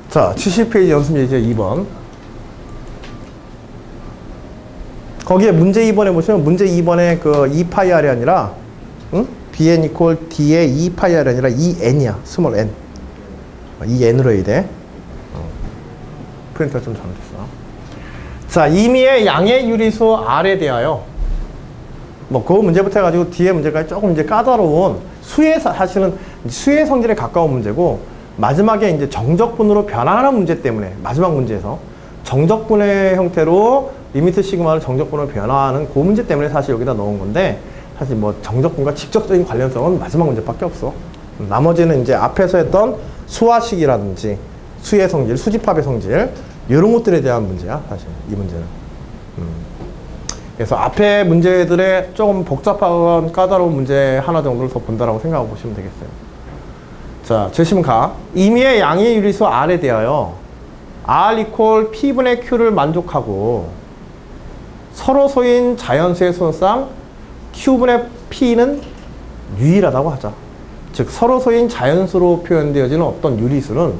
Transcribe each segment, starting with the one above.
자, 70페이지 연습 예제 2번. 거기에 문제 2번에 보시면 문제 2번에 그 2파이R이 아니라, 응? bn equal d의 2파이R이 아니라 2n이야. 스몰 n. 2n으로 해야 돼. 프린터가 좀 잘못했어. 자, 임의의 양의 유리수 R에 대하여 뭐 그 문제부터 해가지고 뒤에 문제까지 조금 이제 까다로운 수의 사실은 수의 성질에 가까운 문제고 마지막에 이제 정적분으로 변환하는 문제 때문에 마지막 문제에서 정적분의 형태로 리미트 시그마를 정적분으로 변화하는 그 문제 때문에 사실 여기다 넣은 건데 사실 뭐 정적분과 직접적인 관련성은 마지막 문제밖에 없어. 나머지는 이제 앞에서 했던 수화식이라든지 수의 성질, 수집합의 성질 이런 것들에 대한 문제야 사실 이 문제는. 그래서 앞에 문제들의 조금 복잡하고 까다로운 문제 하나 정도를 더 본다라고 생각하고 보시면 되겠어요. 자, 제시문 가. 임의의 양의 유리수 R에 대하여 R equal P분의 Q를 만족하고 서로소인 자연수의 수능상 Q분의 P는 유일하다고 하자. 즉 서로소인 자연수로 표현되어지는 어떤 유리수는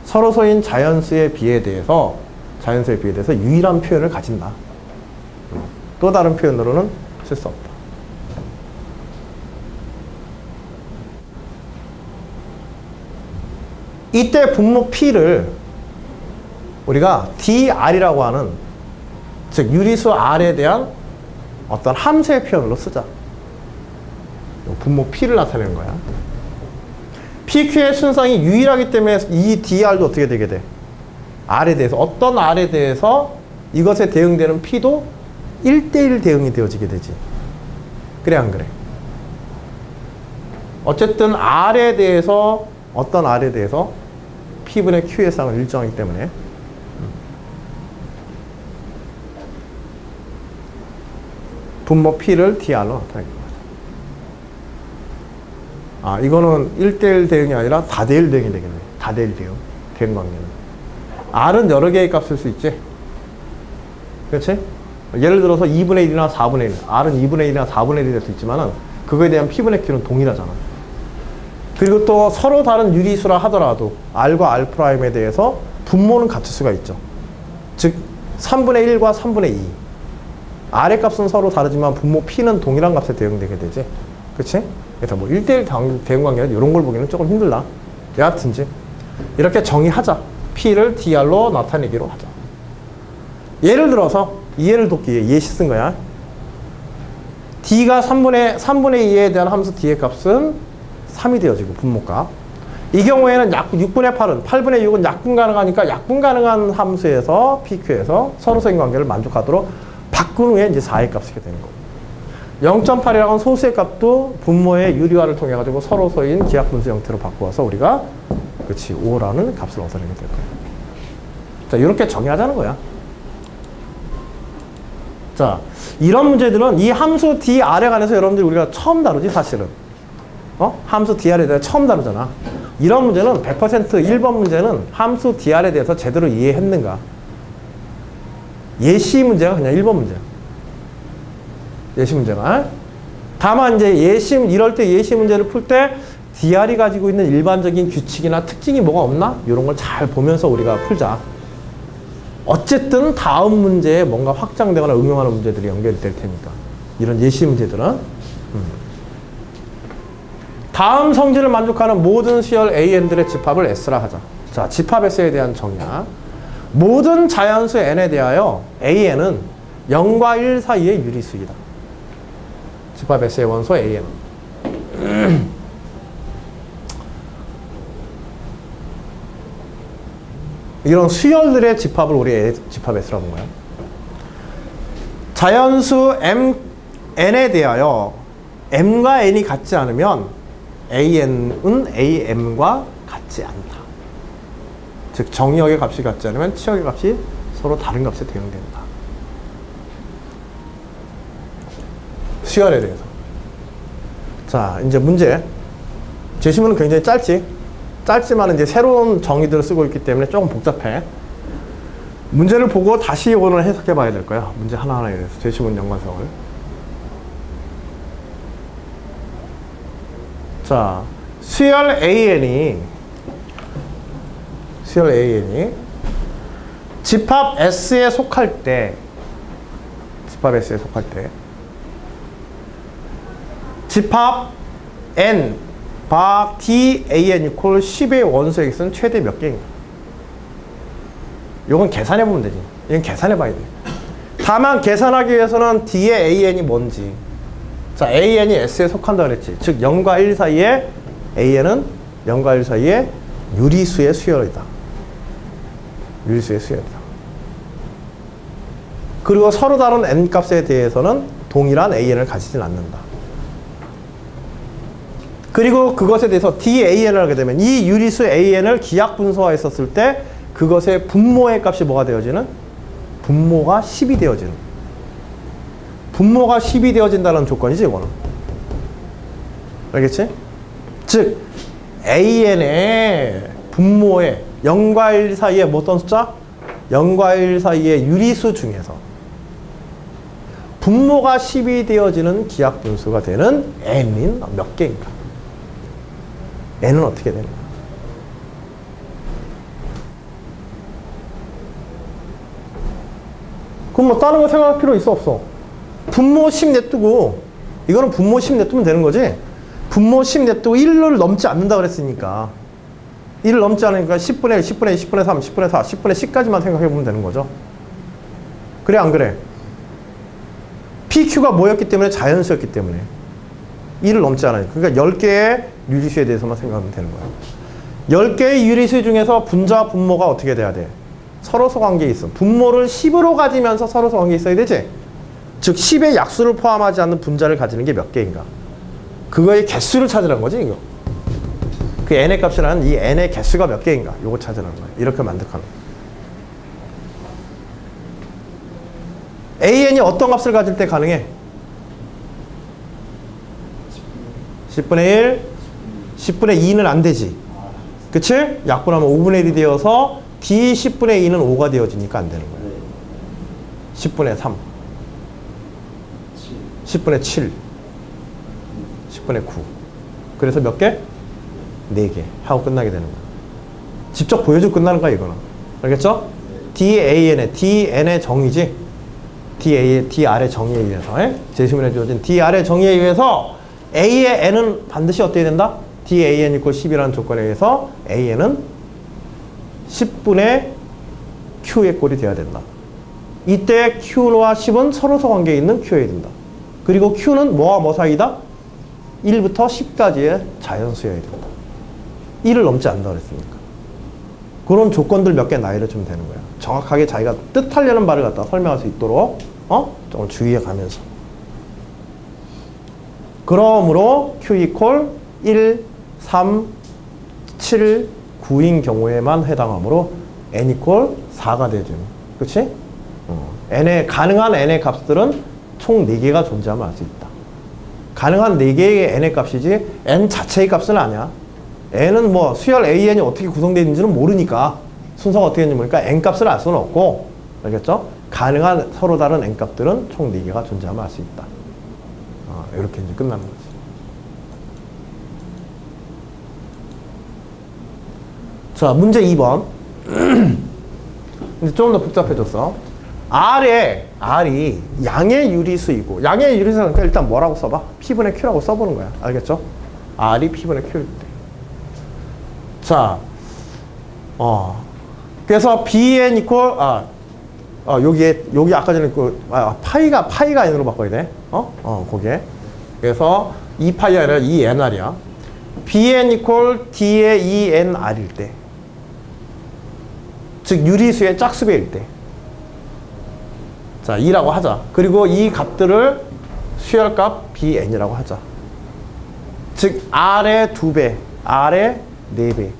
서로소인 자연수에 비해 대해서 유일한 표현을 가진다. 또 다른 표현으로는 쓸 수 없다. 이때 분모 P를 우리가 dr이라고 하는 즉 유리수 R에 대한 어떤 함수의 표현으로 쓰자. 분모 P를 나타내는 거야. PQ의 순상이 유일하기 때문에 이 dr도 어떻게 되게 돼? R에 대해서 어떤 R에 대해서 이것에 대응되는 P도 1대1 대응이 되어지게 되지. 그래 안 그래? 어쨌든 R에 대해서 어떤 R에 대해서 P분의 Q의 쌍을 일정하기 때문에 분모 P를 dr로 나타내는 거죠. 아, 이거는 1대1 대응이 아니라 다대일 대응이 되겠네. 다대일 대응. 대응 관계는. R은 여러 개의 값을 쓸 수 있지. 그렇지? 예를 들어서 2분의 1이나 4분의 1. R은 2분의 1이나 4분의 1이 될 수 있지만은 그거에 대한 P분의 Q는 동일하잖아. 그리고 또 서로 다른 유리수라 하더라도 R과 R'에 대해서 분모는 같을 수가 있죠. 즉 3분의 1과 3분의 2. R의 값은 서로 다르지만 분모 P는 동일한 값에 대응되게 되지. 그치? 그래서 뭐 1대1 대응 관계는 이런 걸 보기는 조금 힘들다. 여하튼지 이렇게 정의하자. P를 dr로 나타내기로 하자. 예를 들어서 이해를 돕기 위해 예시 쓴 거야. D가 3분의 2에 대한 함수 D의 값은 3이 되어지고 분모값. 이 경우에는 6분의 8은 8분의 6은 약분 가능하니까 약분 가능한 함수에서 PQ에서 서로소인 관계를 만족하도록 바꾼 후에 이제 4의 값을 쓰게 되는 거고. 0.8이라는 소수의 값도 분모의 유리화를 통해 가지고 서로소인 기하분수 형태로 바꾸어서 우리가 그렇지 5라는 값을 얻어내게 될 거야. 자, 이렇게 정의하자는 거야. 자, 이런 문제들은 이 함수 dr에 관해서 여러분들이 우리가 처음 다루지 사실은. 함수 dr에 대해서 처음 다루잖아. 이런 문제는 100% 1번 문제는 함수 dr에 대해서 제대로 이해했는가. 예시 문제가 그냥 1번 문제야. 예시 문제가. 다만 이제 이럴 때 예시 문제를 풀 때 dr이 가지고 있는 일반적인 규칙이나 특징이 뭐가 없나? 이런 걸 잘 보면서 우리가 풀자. 어쨌든 다음 문제에 뭔가 확장되거나 응용하는 문제들이 연결이 될 테니까. 이런 예시 문제들은. 다음 성질을 만족하는 모든 수열 AN들의 집합을 S라 하자. 자, 집합 S에 대한 정의야. 모든 자연수 N에 대하여 AN은 0과 1 사이의 유리수이다. 집합 S의 원소 AN. 이런 수열들의 집합을 우리 집합 S라고 본 거야. 자연수 N에 대하여 M과 N이 같지 않으면 AN은 AM과 같지 않다. 즉 정의역의 값이 같지 않으면 치역의 값이 서로 다른 값에 대응된다. 수열에 대해서. 자, 이제 문제. 제시문은 굉장히 짧지만 이제 새로운 정의들을 쓰고 있기 때문에 조금 복잡해. 문제를 보고 다시 오늘 해석해 봐야 될 거야. 문제 하나하나에 대해서. 제시문 연관성을. 자, 수열 AN이 수열 AN이 집합 S에 속할 때 집합 N 바 DAN 이퀄 10의 원소 X는 최대 몇 개인가? 이건 계산해보면 되지. 이건 계산해봐야 돼. 다만 계산하기 위해서는 D의 AN이 뭔지. 자, AN이 S에 속한다 그랬지. 즉 0과 1 사이에 AN은 0과 1 사이에 유리수의 수열이다. 유리수의 수열이다. 그리고 서로 다른 N값에 대해서는 동일한 AN을 가지진 않는다. 그리고 그것에 대해서 DAN을 하게 되면 이 유리수 AN을 기하 분소화했었을 때 그것의 분모의 값이 뭐가 되어지는? 분모가 10이 되어지는. 분모가 10이 되어진다는 조건이지 이거는. 알겠지? 즉 AN의 분모의 0과 1 사이에 뭐 어떤 숫자? 0과 1 사이의 유리수 중에서 분모가 10이 되어지는 기하 분수가 되는 N인 몇 개인가? N은 어떻게 되는가? 그럼 뭐 다른 거 생각할 필요 있어 없어? 분모 10 냅두고 이거는 분모 10 냅두면 되는 거지. 분모 10 냅두고 1을 넘지 않는다 그랬으니까 1을 넘지 않으니까 10분의 1, 10분의 2, 10분의 3, 10분의 4, 10분의 10까지만 생각해보면 되는 거죠. 그래 안 그래? PQ가 뭐였기 때문에? 자연수였기 때문에 1을 넘지 않아요. 그러니까 10개의 유리수에 대해서만 생각하면 되는 거예요. 10개의 유리수 중에서 분자와 분모가 어떻게 돼야 돼? 서로서 관계에 있어. 분모를 10으로 가지면서 서로서 관계에 있어야 되지? 즉 10의 약수를 포함하지 않는 분자를 가지는 게 몇 개인가? 그거의 개수를 찾으라는 거지 이거. 그 n의 값이라는 이 n의 개수가 몇 개인가? 요거 찾으라는 거야. 이렇게 만족하는 거야. AN이 어떤 값을 가질 때 가능해? 10분의 1, 10분의 2는 안 되지. 그치? 약분하면 5분의 1이 되어서 D 10분의 2는 5가 되어지니까 안 되는 거야. 10분의 3, 10분의 7, 10분의 9. 그래서 몇 개? 4개 하고 끝나게 되는 거야. 직접 보여주고 끝나는 거야 이거는. 알겠죠? DAN의 DN의 정의지. DR의 정의에 의해서 제시문에 주어진 DR의 정의에 의해서 A의 N은 반드시 어떻게 된다? DAN 이퀄 10이라는 조건에 의해서 AN은 10분의 Q의 꼴이 되어야 된다. 이때 Q와 10은 서로서 관계에 있는 Q여야 된다. 그리고 Q는 뭐와 뭐 사이다? 1부터 10까지의 자연수여야 된다. 1을 넘지 않는다 그랬으니까. 그런 조건들 몇 개 나열해 주면 되는 거야. 정확하게 자기가 뜻하려는 말을 갖다 설명할 수 있도록 조금 주의해 가면서. 그러므로 Q 이퀄 1, 3, 7, 9인 경우에만 해당하므로 N 이퀄 4가 되죠. 그치? 가능한 N의 값들은 총 4개가 존재하면 알 수 있다. 가능한 4개의 N의 값이지 N 자체의 값은 아니야. N은 뭐 수열 AN이 어떻게 구성되어 있는지는 모르니까 순서가 어떻게 되는지 모르니까 N 값을 알 수는 없고, 알겠죠? 가능한 서로 다른 N 값들은 총 4개가 존재하면 알 수 있다. 이렇게 이제 끝나는 거지. 자, 문제 2번. 이제 좀 더 복잡해졌어. R이 양의 유리수이고, 양의 유리수는 일단 뭐라고 써봐? P분의 Q라고 써보는 거야. 알겠죠? R이 P분의 Q일 때. 자, 그래서 BN 이퀄, 여기 아까 전에 파이가 N으로 바꿔야 돼. 거기에. 그래서 2파이가 아니라 2NR이야. BN 이퀄 D의 2NR일 때. 즉, 유리수의 짝수배일 때. 자, 2라고 하자. 그리고 이 값들을 수열값 BN이라고 하자. 즉, R의 2배, R의 4배.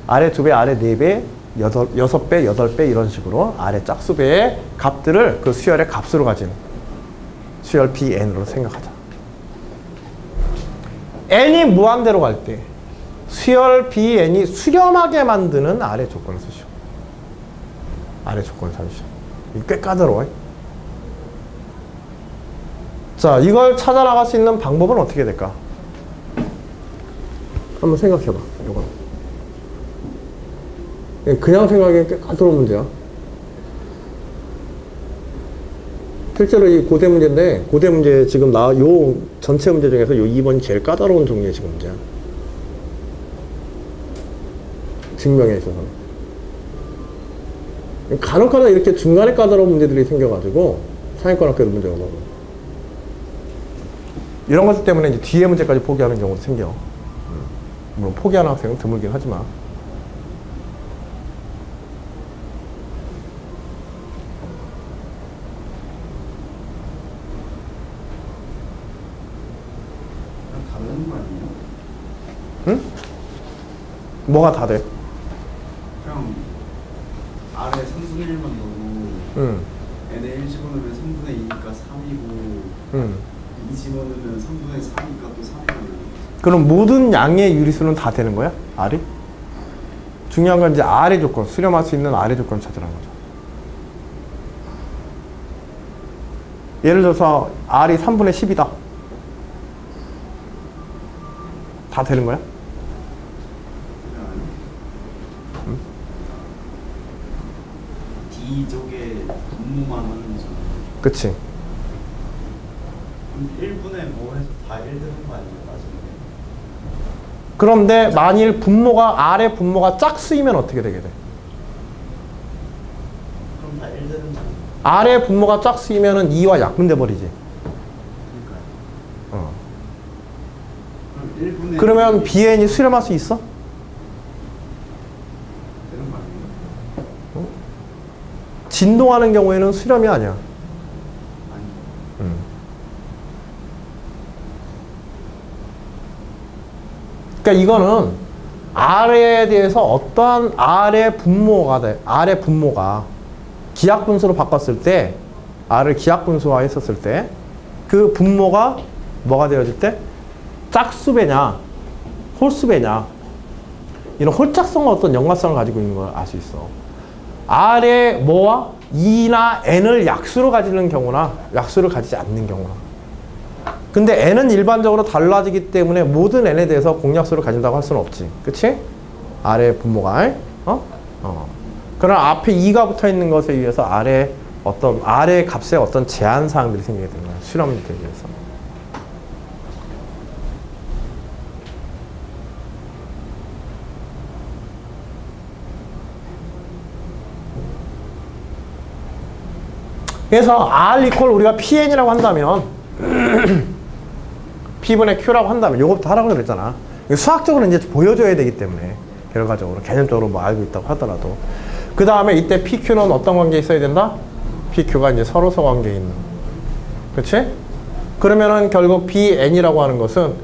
R의 2배, R의 4배, 6배, 8배 이런 식으로 R의 짝수배의 값들을 그 수열의 값으로 가진 수열 BN으로 생각하자. N이 무한대로 갈 때 수열 BN이 수렴하게 만드는 R의 조건을 쓰시오. R의 조건을 찾으시오. 이게 꽤 까다로워. 자, 이걸 찾아 나갈 수 있는 방법은 어떻게 될까? 한번 생각해봐. 이거 그냥 생각하기엔 꽤 까다로운 문제야. 실제로 이 고대 문제인데, 고대 문제 지금 요 전체 문제 중에서 요 2번이 제일 까다로운 종류의 지금 문제야. 증명에 있어서는. 간혹가다 이렇게 중간에 까다로운 문제들이 생겨가지고 상위권 학교도 문제가 나오고, 이런 것들 때문에 이제 뒤에 문제까지 포기하는 경우도 생겨. 물론 포기하는 학생은 드물긴 하지만. 응? 뭐가 다 돼? 그냥 아래 3분의 1만 넣어도 n에 1 집어넣으면 3분의 2니까 3이고 2 집어넣으면 3분의 4니까 또 3이고. 그럼 모든 양의 유리수는 다 되는 거야? R이? 중요한 건 이제 R의 조건, 수렴할 수 있는 R의 조건을 찾으라는 거죠. 예를 들어서 R이 3분의 10이다. 다 되는 거야? D쪽에 분모만 하는 거잖아. 그치. 그럼 1분의 뭐 해서 다 1 되는 거 아니야? 나중에. 그런데 만일 분모가, R의 분모가 짝수이면 어떻게 되게 돼? 그럼 다 1 되는 거 아니야? R의 분모가 짝수이면은 2와 약분돼 버리지. 그러니까요. 그럼 1분의 그러면 BN이 수렴할 수 있어? 되는 거 아니에요? 진동하는 경우에는 수렴이 아니야. 아니. 그러니까 이거는 R에 대해서 어떠한 R의 분모가 돼. R의 분모가 기하분수로 바꿨을 때, R을 기하분수화 했었을 때, 그 분모가 뭐가 되어질 때? 짝수배냐, 홀수배냐. 이런 홀짝성과 어떤 연관성을 가지고 있는 걸 알 수 있어. R의 뭐와 2나 n을 약수로 가지는 경우나 약수를 가지지 않는 경우나. 근데 n은 일반적으로 달라지기 때문에 모든 n에 대해서 공약수를 가진다고 할 수는 없지. 그치? R의 분모가. 그러나 앞에 2가 붙어 있는 것에 의해서 R의 값에 어떤 제한 사항들이 생기게 되는 거야. 수렴이 되기 위해서. 그래서 R 이퀄 우리가 PN이라고 한다면 P분의 Q라고 한다면 요것부터 하라고 그랬잖아. 수학적으로 이제 보여줘야 되기 때문에 결과적으로 개념적으로 뭐 알고 있다고 하더라도 그 다음에 이때 PQ는 어떤 관계에 있어야 된다? PQ가 이제 서로서 관계에 있는, 그치? 그러면은 결국 BN이라고 하는 것은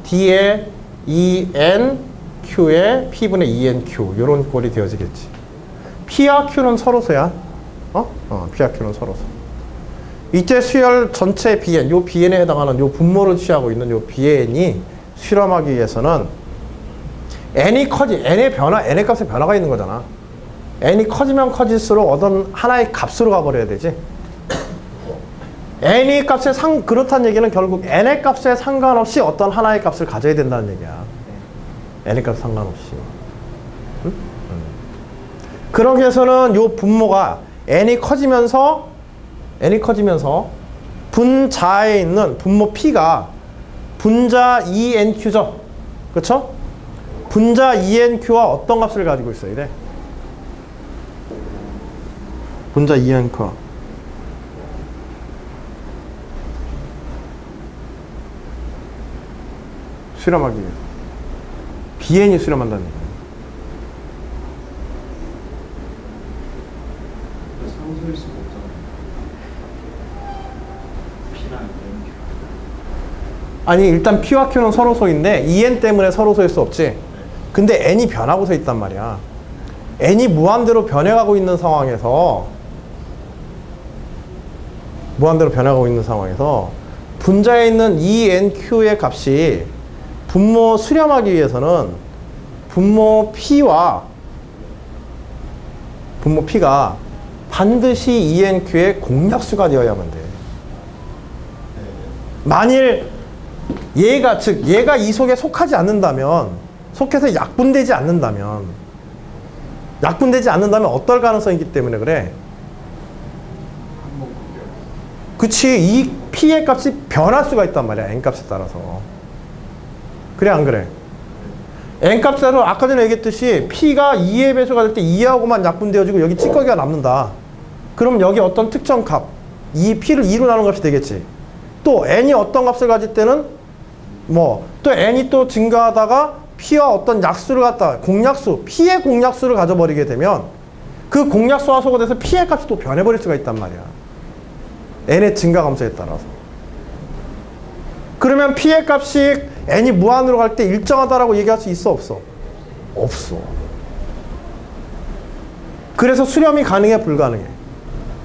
D의 EN, Q의 P분의 ENQ 요런 꼴이 되어지겠지. P와 Q는 서로서야. P와 Q는 서로서. 이때 수열 전체 BN, 요 BN에 해당하는 요 분모를 취하고 있는 요 BN이 실험하기 위해서는 n의 값에 변화가 있는 거잖아. n이 커지면 커질수록 어떤 하나의 값으로 가버려야 되지. n의 값에 그렇다는 얘기는 결국 n의 값에 상관없이 어떤 하나의 값을 가져야 된다는 얘기야. n의 값에 상관없이. 응? 그러기 위해서는 요 분모가 n이 커지면서 분자에 있는 분모 P가 분자 ENQ죠. 그렇죠? 분자 ENQ와 어떤 값을 가지고 있어야 돼? 분자 ENQ와 수렴하기 위해 BN이 수렴한다는 얘기야. 상수일 수가 없잖아. P랑 ENQ. 아니 일단 P와 Q는 서로소인데 EN 때문에 서로소일 수 없지. 근데 N이 변하고 서 있단 말이야. N이 무한대로 변해가고 있는 상황에서 분자에 있는 ENQ의 값이 분모 수렴하기 위해서는 분모 P가 반드시 ENQ의 공약수가 되어야만 돼. 만일 얘가 이 속에 속하지 않는다면 속해서 약분되지 않는다면 어떨 가능성이 있기 때문에 그래? 한번 바뀌어요. 그치. 이 P의 값이 변할 수가 있단 말이야. N값에 따라서. 그래 안 그래? N값대로 아까 전에 얘기했듯이 P가 2의 배수가 될 때 2하고만 약분되어지고 여기 찌꺼기가 남는다. 그럼 여기 어떤 특정 값, 이 P를 2로 나눈 값이 되겠지. 또 N이 어떤 값을 가질 때는 또 N이 또 증가하다가 P와 어떤 약수를 갖다 공약수, P의 공약수를 가져버리게 되면 그 공약수와 소거돼서 P의 값이 또 변해버릴 수가 있단 말이야. N의 증가 감소에 따라서. 그러면 P의 값이 N이 무한으로 갈 때 일정하다라고 얘기할 수 있어 없어? 없어. 그래서 수렴이 가능해 불가능해?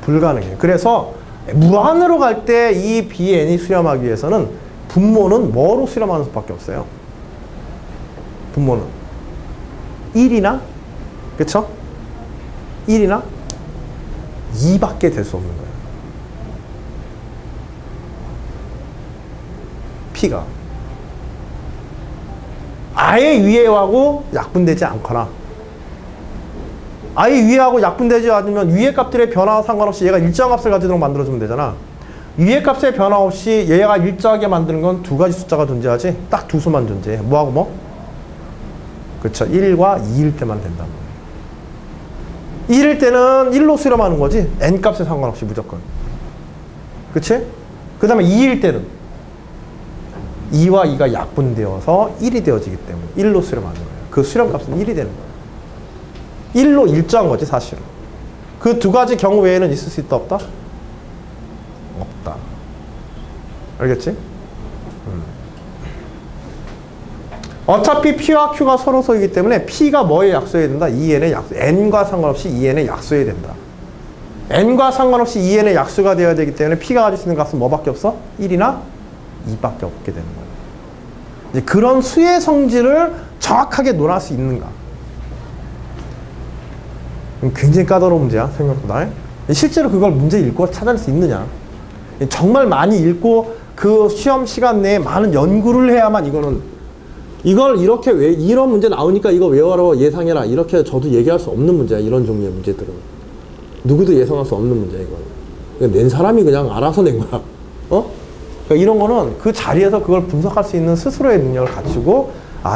불가능해. 그래서 무한으로 갈 때 이 Bn이 수렴하기 위해서는 분모는 뭐로 수렴하는 수밖에 없어요? 분모는 1이나 그쵸? 1이나 2밖에 될 수 없는 거예요. P가 아예 위에하고 약분되지 않거나 아예 위에하고 약분되지 않으면 위의 값들의 변화와 상관없이 얘가 일정한 값을 가지도록 만들어주면 되잖아. 위의 값의 변화 없이 얘가 일정하게 만드는 건 두 가지 숫자가 존재하지 딱 두 수만 존재해. 뭐하고 뭐? 그쵸. 1과 2일 때만 된단 말이야. 1일 때는 1로 수렴하는 거지. N값에 상관없이 무조건. 그치? 그 다음에 2일 때는 2와 2가 약분되어서 1이 되어지기 때문에 1로 수렴하는 거예요. 그 수렴값은 1이 되는 거예요. 1로 일정한 거지 사실은. 그 두 가지 경우 외에는 있을 수 있다 없다? 없다. 알겠지? 어차피 P와 Q가 서로 소이기 때문에 P가 뭐에 약소해야 된다? 2n의 약소. N과 상관없이 2n의 약소해야 된다. N과 상관없이 2n의 약수가 되어야 되기 때문에 P가 가질 수 있는 값은 뭐밖에 없어? 1이나 2밖에 없게 되는 거예요. 이제 그런 수의 성질을 정확하게 논할 수 있는가? 굉장히 까다로운 문제야, 생각보다. 실제로 그걸 문제 읽고 찾아낼 수 있느냐? 정말 많이 읽고 그 시험 시간 내에 많은 연구를 해야만 이걸 이렇게 이런 문제 나오니까 이거 외워라 예상해라 이렇게 저도 얘기할 수 없는 문제야. 이런 종류의 문제들은 누구도 예상할 수 없는 문제야. 이건 낸 사람이 그냥 알아서 낸 거야. 그러니까 이런 거는 그 자리에서 그걸 분석할 수 있는 스스로의 능력을 갖추고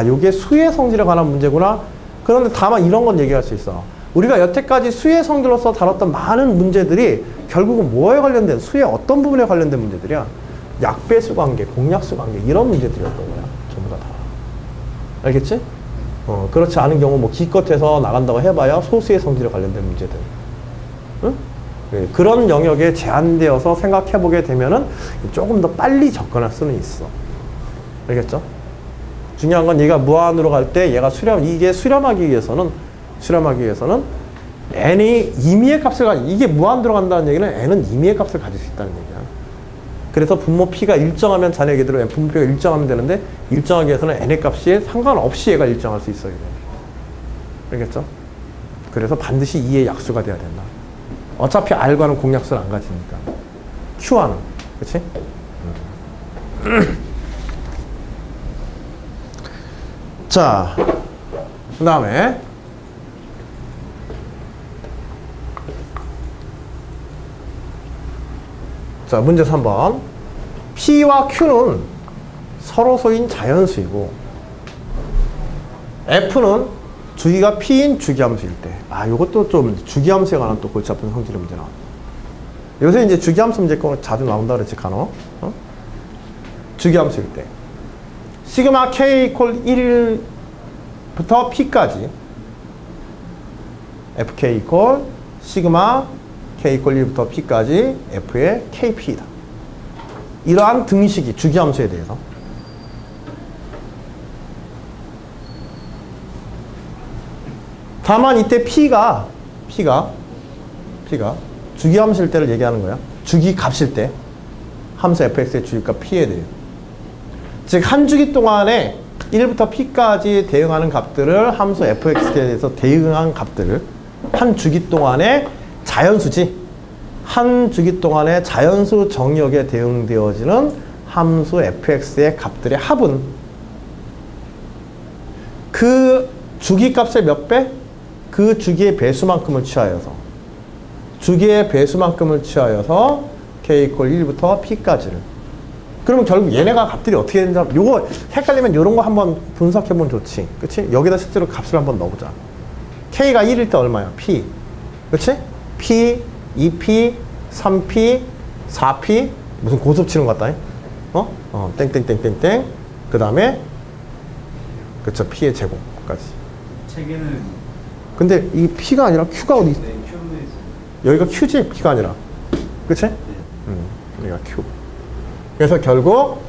요게 수의 성질에 관한 문제구나. 그런데 다만 이런 건 얘기할 수 있어. 우리가 여태까지 수의 성질로서 다뤘던 많은 문제들이 결국은 뭐에 관련된, 수의 어떤 부분에 관련된 문제들이야? 약배수 관계, 공약수 관계 이런 문제들이었던 거야. 전부 다. 알겠지? 그렇지 않은 경우 기껏해서 나간다고 해봐야 소수의 성질에 관련된 문제들. 응? 네, 그런 영역에 제한되어서 생각해보게 되면은 조금 더 빨리 접근할 수는 있어. 알겠죠? 중요한 건 얘가 무한으로 갈 때 얘가 이게 수렴하기 위해서는 n이 임의의 값을 이게 무한 들어간다는 얘기는 n은 임의의 값을 가질 수 있다는 얘기야. 그래서 분모 P가 일정하면 자네 얘기대로 분모 P가 일정하면 되는데 일정하기 위해서는 n의 값이 상관없이 얘가 일정할 수 있어야 돼. 알겠죠? 그래서 반드시 2의 약수가 돼야 된다. 어차피 R과는 공약수를 안 가지니까. Q와는. 그치? 자, 그 다음에 자, 문제 3번. P와 Q는 서로 소인 자연수이고 F는 주기가 P인 주기함수일 때. 요것도 좀 주기함수에 관한 또 골치 아픈 성질의 문제 나와. 요새 이제 주기함수 문제 자주 나온다 그랬지, 간혹. 주기함수일 때. 시그마 K 이퀄 1부터 P까지. FK 이퀄 시그마 K 이퀄 1부터 P까지 F의 KP이다. 이러한 등식이 주기함수에 대해서. 다만 이때 P가 주기함수일 때를 얘기하는 거야. 주기값일 때. 함수 fx의 주기값 P에 대해. 즉, 한 주기 동안에 1부터 P까지 대응하는 값들을 함수 fx에 대해서 대응한 값들을 한 주기 동안에 자연수지. 한 주기 동안에 자연수 정역에 대응되어지는 함수 fx의 값들의 합은 그 주기값의 몇 배? 그 주기의 배수만큼을 취하여서. 주기의 배수만큼을 취하여서 k = 1부터 p까지를. 그러면 결국 얘네가 값들이 어떻게 되는지 요거 헷갈리면 요런 거 한번 분석해보면 좋지. 그치? 여기다 실제로 값을 한번 넣어보자. k가 1일 때 얼마야? p. 그치? p, 2p, 3p, 4p 무슨 고급 치는 것 같다. 땡땡땡땡땡. 그 다음에 그쵸, p의 제곱까지. 책에는 근데 이 p가 아니라 q가 어디 있어? 네, 큐브에 있어요. 여기가 q지, p가 아니라. 그치? 여기가 q. 그래서 결국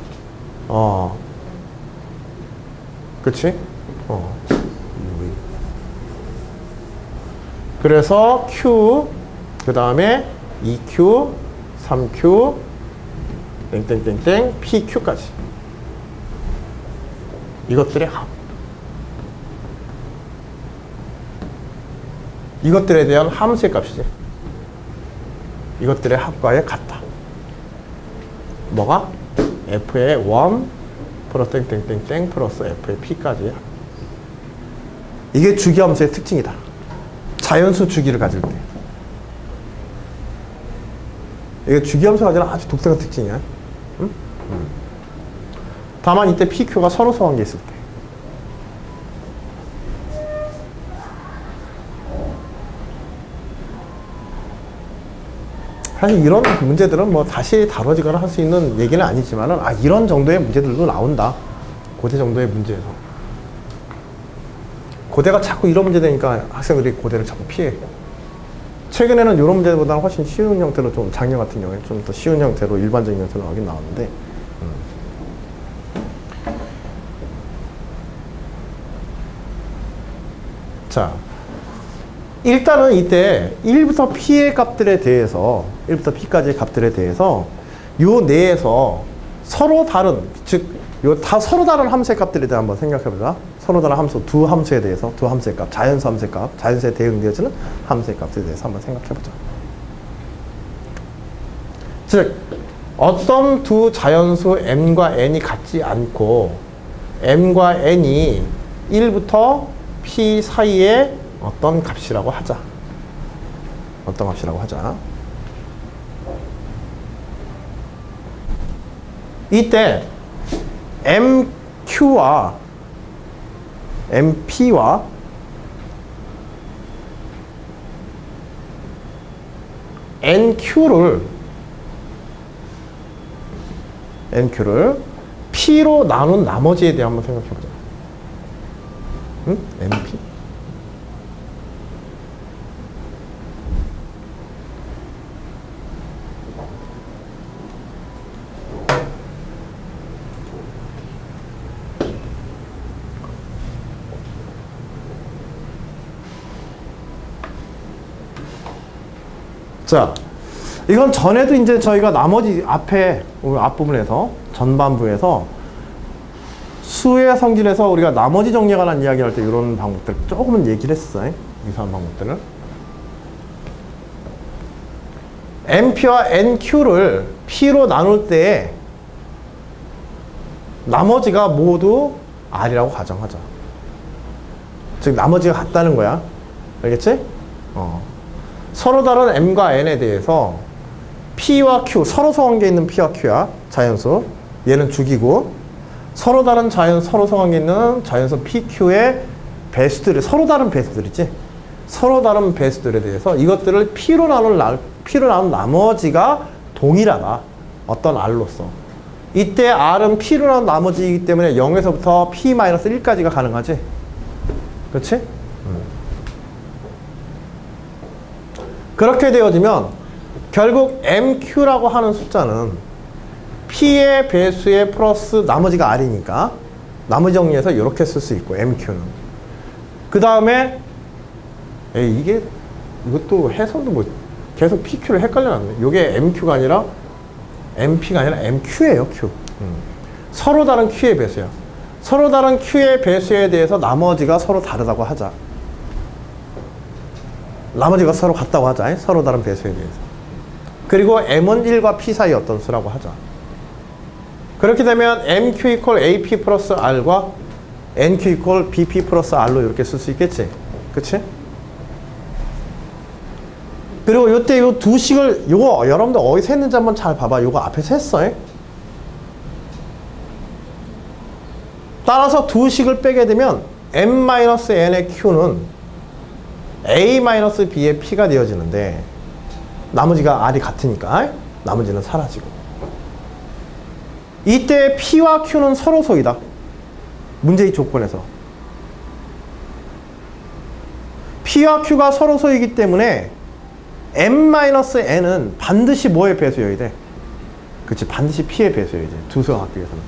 그치? 그래서 q 그 다음에 2q 3q 땡땡땡땡 pq까지 이것들의 합. 이것들에 대한 함수의 값이지. 이것들의 합과에 같다. 뭐가? f의 1 플러스 땡땡땡땡 플러스 f의 p까지. 이게 주기함수의 특징이다. 자연수 주기를 가질 때. 이게 주기함수가 아니라 아주 독특한 특징이야. 응? 다만 이때 pq가 서로 소환계 있을 때. 사실 이런 문제들은 뭐 다시 다뤄지거나 할 수 있는 얘기는 아니지만은 이런 정도의 문제들도 나온다. 고대 정도의 문제에서. 고대가 자꾸 이런 문제 되니까 학생들이 고대를 자꾸 피해. 최근에는 이런 문제보다는 훨씬 쉬운 형태로 좀 작년 같은 경우에 좀 더 쉬운 형태로 일반적인 형태로 나오긴 나왔는데 자, 일단은 이때 1부터 p의 값들에 대해서 1부터 p까지의 값들에 대해서 요 내에서 서로 다른 즉 요 다 서로 다른 함수의 값들에 대해 한번 생각해보자. 서로 다른 함수 두 함수에 대해서 두 함수의 값 자연수 함수의 값 자연수에 대응되어지는 함수의 값에 대해서 한번 생각해보자. 즉 어떤 두 자연수 m과 n이 같지 않고 m과 n이 1부터 p 사이에 어떤 값이라고 하자. 어떤 값이라고 하자. 이때 mq와 mp와 nq를 p로 나눈 나머지에 대해 한번 생각해보자. 응? mp? 자, 이건 전에도 이제 저희가 나머지 앞부분에서 전반부에서 수의 성질에서 우리가 나머지 정리에 관한 이야기할 때 이런 방법들 조금은 얘기를 했어요. 이상한 방법들을. MP와 NQ를 P로 나눌 때 나머지가 모두 R이라고 가정하자. 즉 나머지가 같다는 거야. 알겠지? 서로 다른 M과 N에 대해서 P와 Q, 서로 소환계 있는 P와 Q야. 자연수. 얘는 주기고 서로 다른 서로 소환계 있는 자연수 PQ의 배수들, 서로 다른 배수들이지. 서로 다른 배수들에 대해서 이것들을 P로 나눈 나머지가 동일하다. 어떤 R로서. 이때 R은 P로 나눈 나머지이기 때문에 0에서부터 P-1까지가 가능하지. 그렇지? 그렇게 되어지면 결국 MQ라고 하는 숫자는 P의 배수의 플러스 나머지가 R이니까 나머지 정리해서 이렇게 쓸 수 있고 MQ는. 그 다음에 이것도 해석도 뭐 계속 PQ를 헷갈려놨네. 이게 MQ가 아니라 MP가 아니라 MQ예요. Q. 서로 다른 Q의 배수야. 서로 다른 Q의 배수에 대해서 나머지가 서로 다르다고 하자. 나머지가 서로 같다고 하자. 서로 다른 배수에 대해서. 그리고 M은 1과 P 사이 어떤 수라고 하자. 그렇게 되면 MQ = AP 플러스 R과 NQ 이퀄 BP 플러스 R로 이렇게 쓸 수 있겠지? 그치? 그리고 요때 요 두 식을, 요거 여러분들 어디서 했는지 한번 잘 봐봐. 요거 앞에서 했어. 따라서 두 식을 빼게 되면 M-N의 Q는 A-B의 P가 되어지는데 나머지가 R이 같으니까 나머지는 사라지고 이때 P와 Q는 서로 소이다. 문제의 조건에서 P와 Q가 서로 소이기 때문에 M-N은 반드시 뭐의 배수여야 돼? 그치, 반드시 P의 배수여야 돼. 두 수가 같기 위해서는.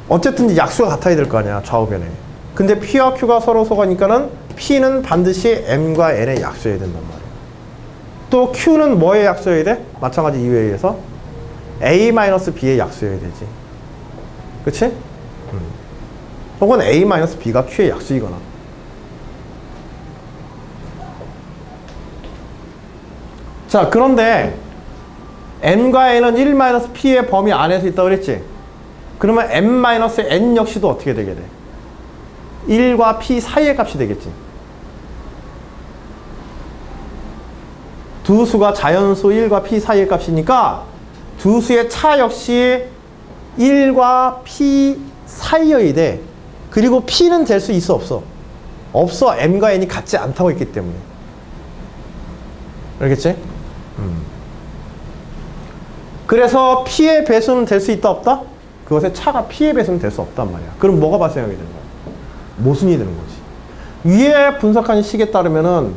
어쨌든 약수가 같아야 될 거 아니야, 좌우변에. 근데 P와 Q가 서로 소가니까는 P는 반드시 M과 N의 약수여야 된단 말이야. 또 Q는 뭐의 약수여야 돼? 마찬가지 이유에 의해서 A-B의 약수여야 되지. 그치? 혹은 A-B가 Q의 약수이거나. 자, 그런데 N과 N은 1-P의 범위 안에서 있다고 그랬지? 그러면 M-N 역시도 어떻게 되게 돼? 1과 P 사이의 값이 되겠지. 두 수가 자연수 1과 P 사이의 값이니까 두 수의 차 역시 1과 P 사이여야 돼. 그리고 P는 될 수 있어, 없어? 없어. M과 N이 같지 않다고 했기 때문에. 알겠지? 그래서 P의 배수는 될 수 있다, 없다? 그것의 차가 P의 배수는 될 수 없단 말이야. 그럼 뭐가 발생하게 되는 거야? 모순이 되는 거지. 위에 분석한 식에 따르면은,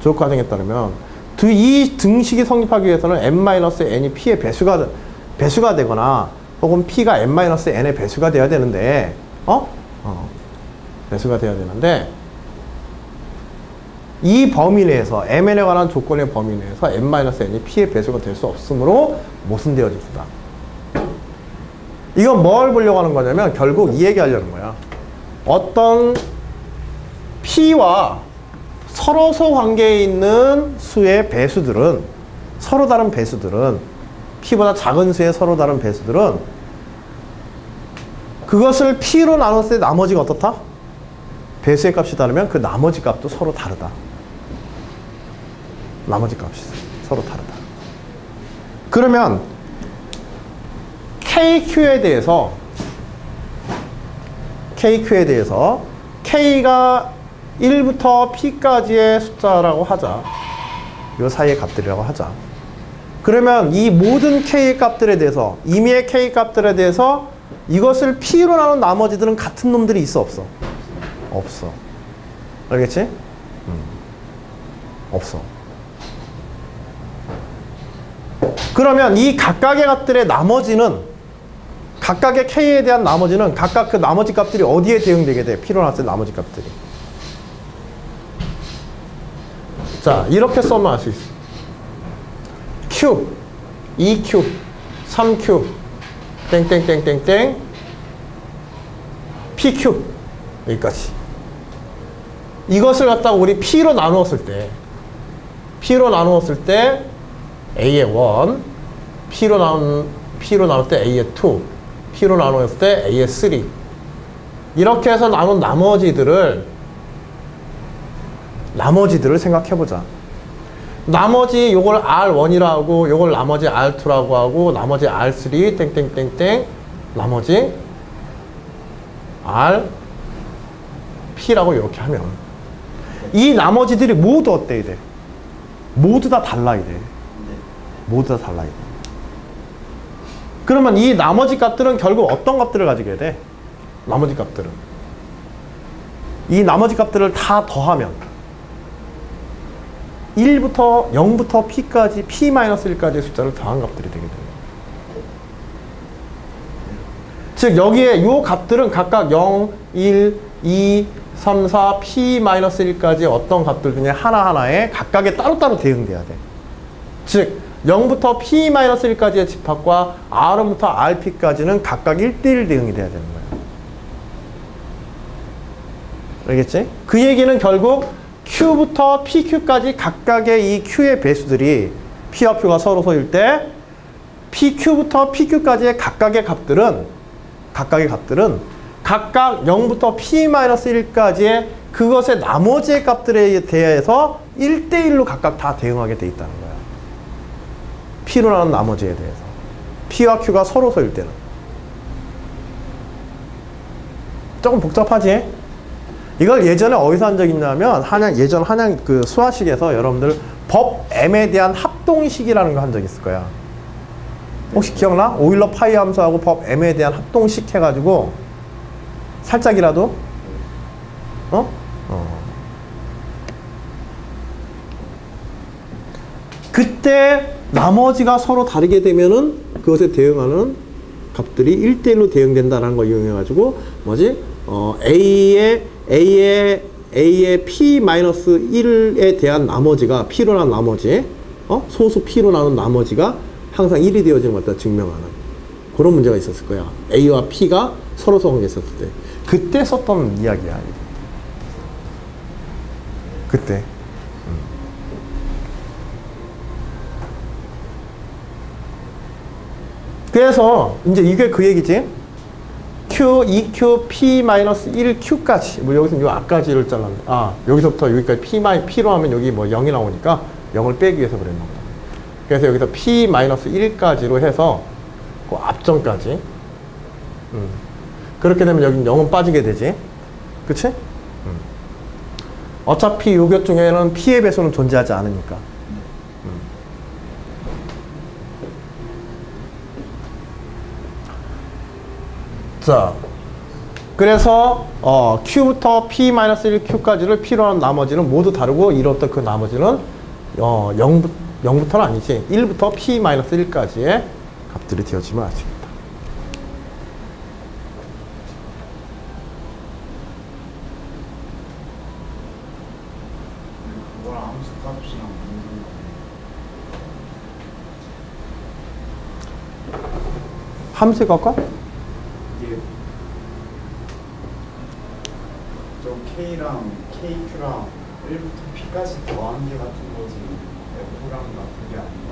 조합 과정에 따르면, 이 등식이 성립하기 위해서는 M-N이 P의 배수가 되거나, 혹은 P가 M-N의 배수가 돼야 되는데, 배수가 돼야 되는데, 이 범위 내에서 Mn에 관한 조건의 범위 내에서 M-N이 P의 배수가 될 수 없으므로 모순되어집니다. 이건 뭘 보려고 하는 거냐면 결국 이 얘기 하려는 거야. 어떤 P와 서로소 관계에 있는 수의 배수들은, 서로 다른 배수들은, P보다 작은 수의 서로 다른 배수들은 그것을 P로 나눴을 때 나머지가 어떻다? 배수의 값이 다르면 그 나머지 값도 서로 다르다. 나머지 값이 서로 다르다. 그러면 KQ에 대해서 K가 1부터 P까지의 숫자라고 하자. 이 사이의 값들이라고 하자. 그러면 이 모든 K의 값들에 대해서, 임의의 K 값들에 대해서 이것을 P로 나눈 나머지들은 같은 놈들이 있어, 없어? 없어. 알겠지? 없어. 그러면 이 각각의 값들의 나머지는, 각각의 K에 대한 나머지는 각각 그 나머지 값들이 어디에 대응되게 돼? P로 나왔을 때 나머지 값들이. 자, 이렇게 써면 알 수 있어. Q, 2Q, 3Q, 땡땡땡땡땡, PQ. 여기까지. 이것을 갖다가 우리 P로 나누었을 때 A의 1, P로 나눌 때 A의 2, P로 나누었을 때 A의 3. 이렇게 해서 나눈 나머지들을 생각해보자. 나머지 요걸 R1이라고 하고, 요걸 나머지 R2라고 하고, 나머지 R3, 땡땡땡땡, 나머지 RP라고 이렇게 하면 이 나머지들이 모두 어때야 돼? 모두 다 달라야 돼. 모두 다 달라야 돼. 그러면 이 나머지 값들은 결국 어떤 값들을 가지게 돼? 나머지 값들은. 이 나머지 값들을 다 더하면 0부터 P까지, P-1까지의 숫자를 더한 값들이 되게 됩니다. 즉 여기에 이 값들은 각각 0, 1, 2, 3, 4, P-1까지 어떤 값들 중에 하나하나에 각각에 따로따로 대응돼야 돼. 즉 0부터 P-1까지의 집합과 R부터 RP까지는 각각 1대1 대응이 돼야 되는 거예요. 알겠지? 그 얘기는 결국 Q부터 PQ까지 각각의 이 Q의 배수들이 P와 Q가 서로 소일 때 PQ부터 PQ까지의 각각의 값들은 각각의 값들은 각각 0부터 p-1까지의 그것의 나머지의 값들에 대해서 1대1로 각각 다 대응하게 돼 있다는 거야. p로 나는 나머지에 대해서. p와 q가 서로서일 때는. 조금 복잡하지? 이걸 예전에 어디서 한 적 있냐면 예전 한양 그 수화식에서 여러분들 법 m에 대한 합동식이라는 거 한 적 있을 거야. 혹시 기억나? 오일러 파이 함수하고 법 m에 대한 합동식 해가지고 살짝이라도 그때 나머지가 서로 다르게 되면은 그것에 대응하는 값들이 1대1로 대응된다는 걸 이용해가지고 뭐지? A의 P-1에 대한 나머지가 P로 난 나머지 소수 P로 나눈 나머지가 항상 1이 되어지는 것 같다 증명하는 그런 문제가 있었을 거야. A와 P가 서로 관계했었을 때 그때 썼던 이야기야. 그때 그래서 이제 이게 그 얘기지. Q, EQ, P-1Q까지 뭐 여기서 요 앞까지를 잘랐는데 여기서부터 여기까지 P로 하면 여기 뭐 0이 나오니까 0을 빼기 위해서 그랬나 보다. 그래서 여기서 P-1까지로 해서 그 앞전까지 그렇게 되면 여기 0은 빠지게 되지. 그치? 어차피 요 것 중에는 P의 배수는 존재하지 않으니까. 자, 그래서 Q부터 P-1Q까지를 P로 하는 나머지는 모두 다르고 이렇다 그 나머지는 0부터는 아니지 1부터 P-1까지의 값들이 되어지면 아십니다. 그거랑 함수 값이랑 함수의 값과? 이게 저 K랑 KQ랑 1부터 P까지 더한 게 같은 거지 F랑 같은 게 아닌 거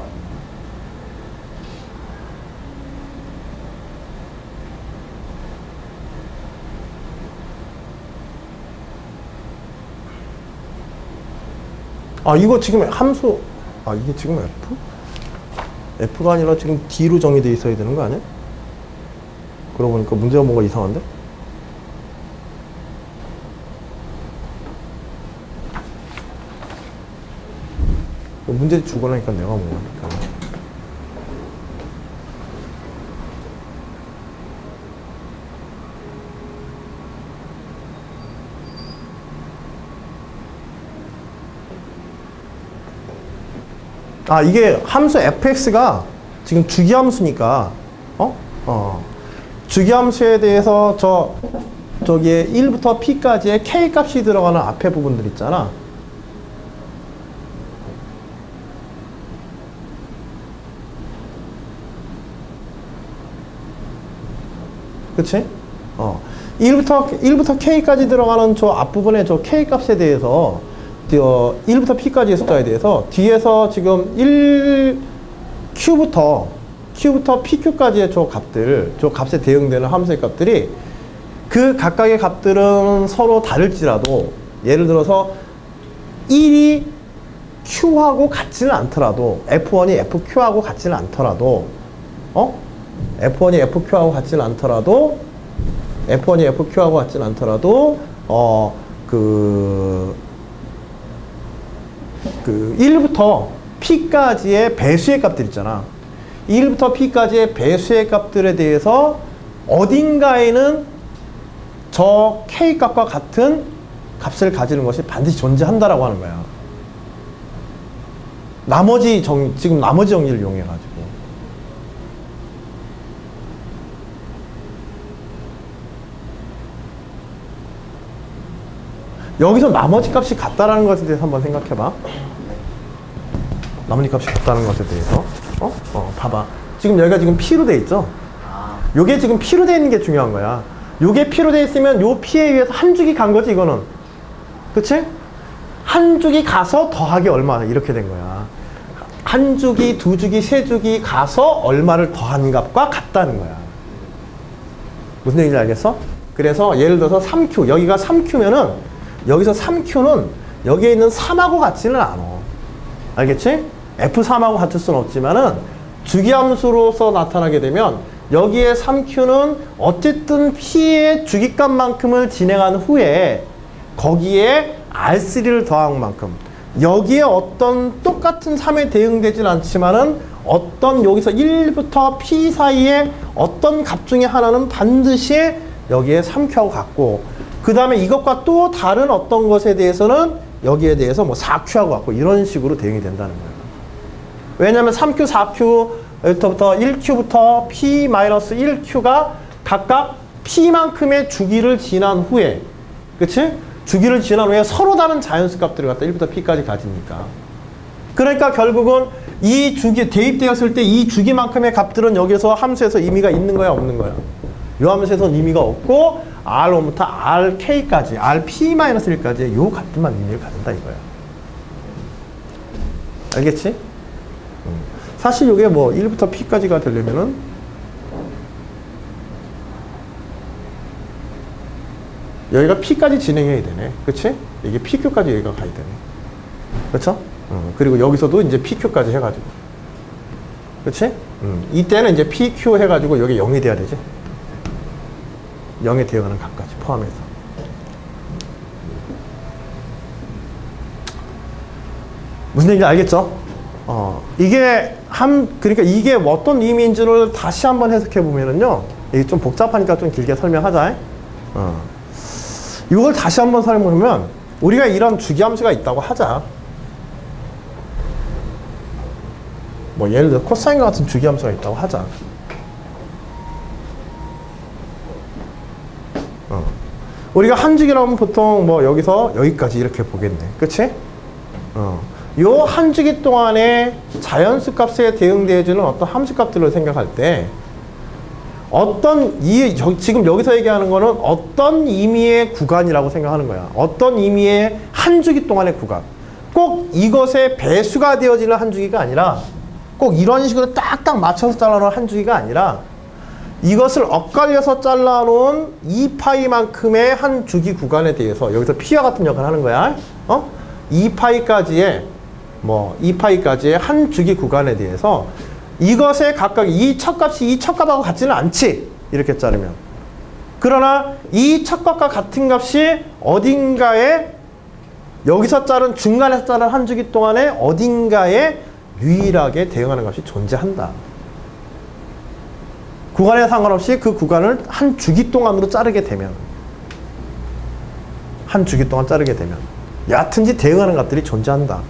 아니야? 이거 지금 함수 이게 지금 F? F가 아니라 지금 D로 정의되어 있어야 되는 거 아니야? 그러고 보니까 문제가 뭔가 이상한데? 문제 주고나니까 내가 뭐하니까. 이게 함수 fx가 지금 주기함수니까 주기함수에 대해서 저기에 1부터 p까지의 k 값이 들어가는 앞에 부분들 있잖아. 그치? 1부터 k까지 들어가는 저 앞부분의 저 k 값에 대해서 1부터 p까지의 숫자에 대해서 뒤에서 지금 q부터 pq까지의 저 값들, 저 값에 대응되는 함수의 값들이 그 각각의 값들은 서로 다를지라도 예를 들어서 1이 q하고 같지는 않더라도 f1이 fq하고 같지는 않더라도 f1이 fq하고 같지는 않더라도 f1이 fq하고 같지는 않더라도 그 1부터 p까지의 배수의 값들 있잖아. 1부터 p까지의 배수의 값들에 대해서 어딘가에는 저 k 값과 같은 값을 가지는 것이 반드시 존재한다라고 하는 거야. 지금 나머지 정리를 이용해가지고. 여기서 나머지 값이 같다라는 것에 대해서 한번 생각해봐. 나머지 값이 같다는 것에 대해서. 봐봐. 지금 여기가 지금 P로 돼 있죠? 요게 지금 P로 돼 있는 게 중요한 거야. 요게 P로 돼 있으면 요 P에 의해서 한 줄기 간 거지, 이거는. 그치? 한 줄기 가서 더하기 얼마, 이렇게 된 거야. 한 줄기, 두 줄기, 세 줄기 가서 얼마를 더한 값과 같다는 거야. 무슨 얘기인지 알겠어? 그래서 예를 들어서 3Q, 여기가 3Q면은 여기서 3Q는 여기에 있는 3하고 같지는 않아. 알겠지? F3하고 같을 수는 없지만은 주기함수로서 나타나게 되면 여기에 3Q는 어쨌든 P의 주기값만큼을 진행한 후에 거기에 R3를 더한 만큼 여기에 어떤 똑같은 3에 대응되진 않지만은 어떤 여기서 1부터 P 사이에 어떤 값 중에 하나는 반드시 여기에 3Q하고 같고 그 다음에 이것과 또 다른 어떤 것에 대해서는 여기에 대해서 뭐 4Q하고 같고 이런 식으로 대응이 된다는 거예요. 왜냐하면 3Q, 4Q부터 1Q부터 P-1Q가 각각 P만큼의 주기를 지난 후에 그치? 주기를 지난 후에 서로 다른 자연수 값들을 갖다 1부터 P까지 가지니까 그러니까 결국은 이 주기 대입되었을 때 이 주기만큼의 값들은 여기서 함수에서 의미가 있는 거야 없는 거야? 이 함수에서는 의미가 없고 R1부터 RK까지 RP-1까지 요 값들만 의미를 가진다 이거야. 알겠지? 사실 이게 뭐 1부터 P까지가 되려면은 여기가 P까지 진행해야 되네. 그치? 이게 PQ까지 여기가 가야 되네. 그쵸? 그리고 여기서도 이제 PQ까지 해가지고. 그치? 이때는 이제 PQ 해가지고 여기 0이 돼야 되지. 0에 대응하는 값까지 포함해서. 무슨 얘기인지 알겠죠? 그러니까 이게 어떤 의미인지를 다시 한번 해석해 보면은요. 이게 좀 복잡하니까 좀 길게 설명하자. 이걸 다시 한번 설명하면 우리가 이런 주기함수가 있다고 하자. 뭐 예를 들어 코사인과 같은 주기함수가 있다고 하자. 우리가 한 주기라고 하면 보통 뭐 여기서 여기까지 이렇게 보겠네. 그치? 요 한 주기 동안에 자연수 값에 대응되어주는 어떤 함수 값들을 생각할 때 지금 여기서 얘기하는 거는 어떤 의미의 구간이라고 생각하는 거야. 어떤 의미의 한 주기 동안의 구간. 꼭 이것의 배수가 되어지는 한 주기가 아니라 꼭 이런 식으로 딱딱 맞춰서 잘라놓은 한 주기가 아니라 이것을 엇갈려서 잘라놓은 2파이만큼의 한 주기 구간에 대해서 여기서 P와 같은 역할을 하는 거야. 2파이까지의 한 주기 구간에 대해서 이것의 각각 이 척값이 이 척값하고 같지는 않지. 이렇게 자르면. 그러나 이 척값과 같은 값이 어딘가에 여기서 자른 중간에서 자른 한 주기 동안에 어딘가에 유일하게 대응하는 값이 존재한다. 구간에 상관없이 그 구간을 한 주기 동안으로 자르게 되면 한 주기 동안 자르게 되면 여하튼지 대응하는 값들이 존재한다.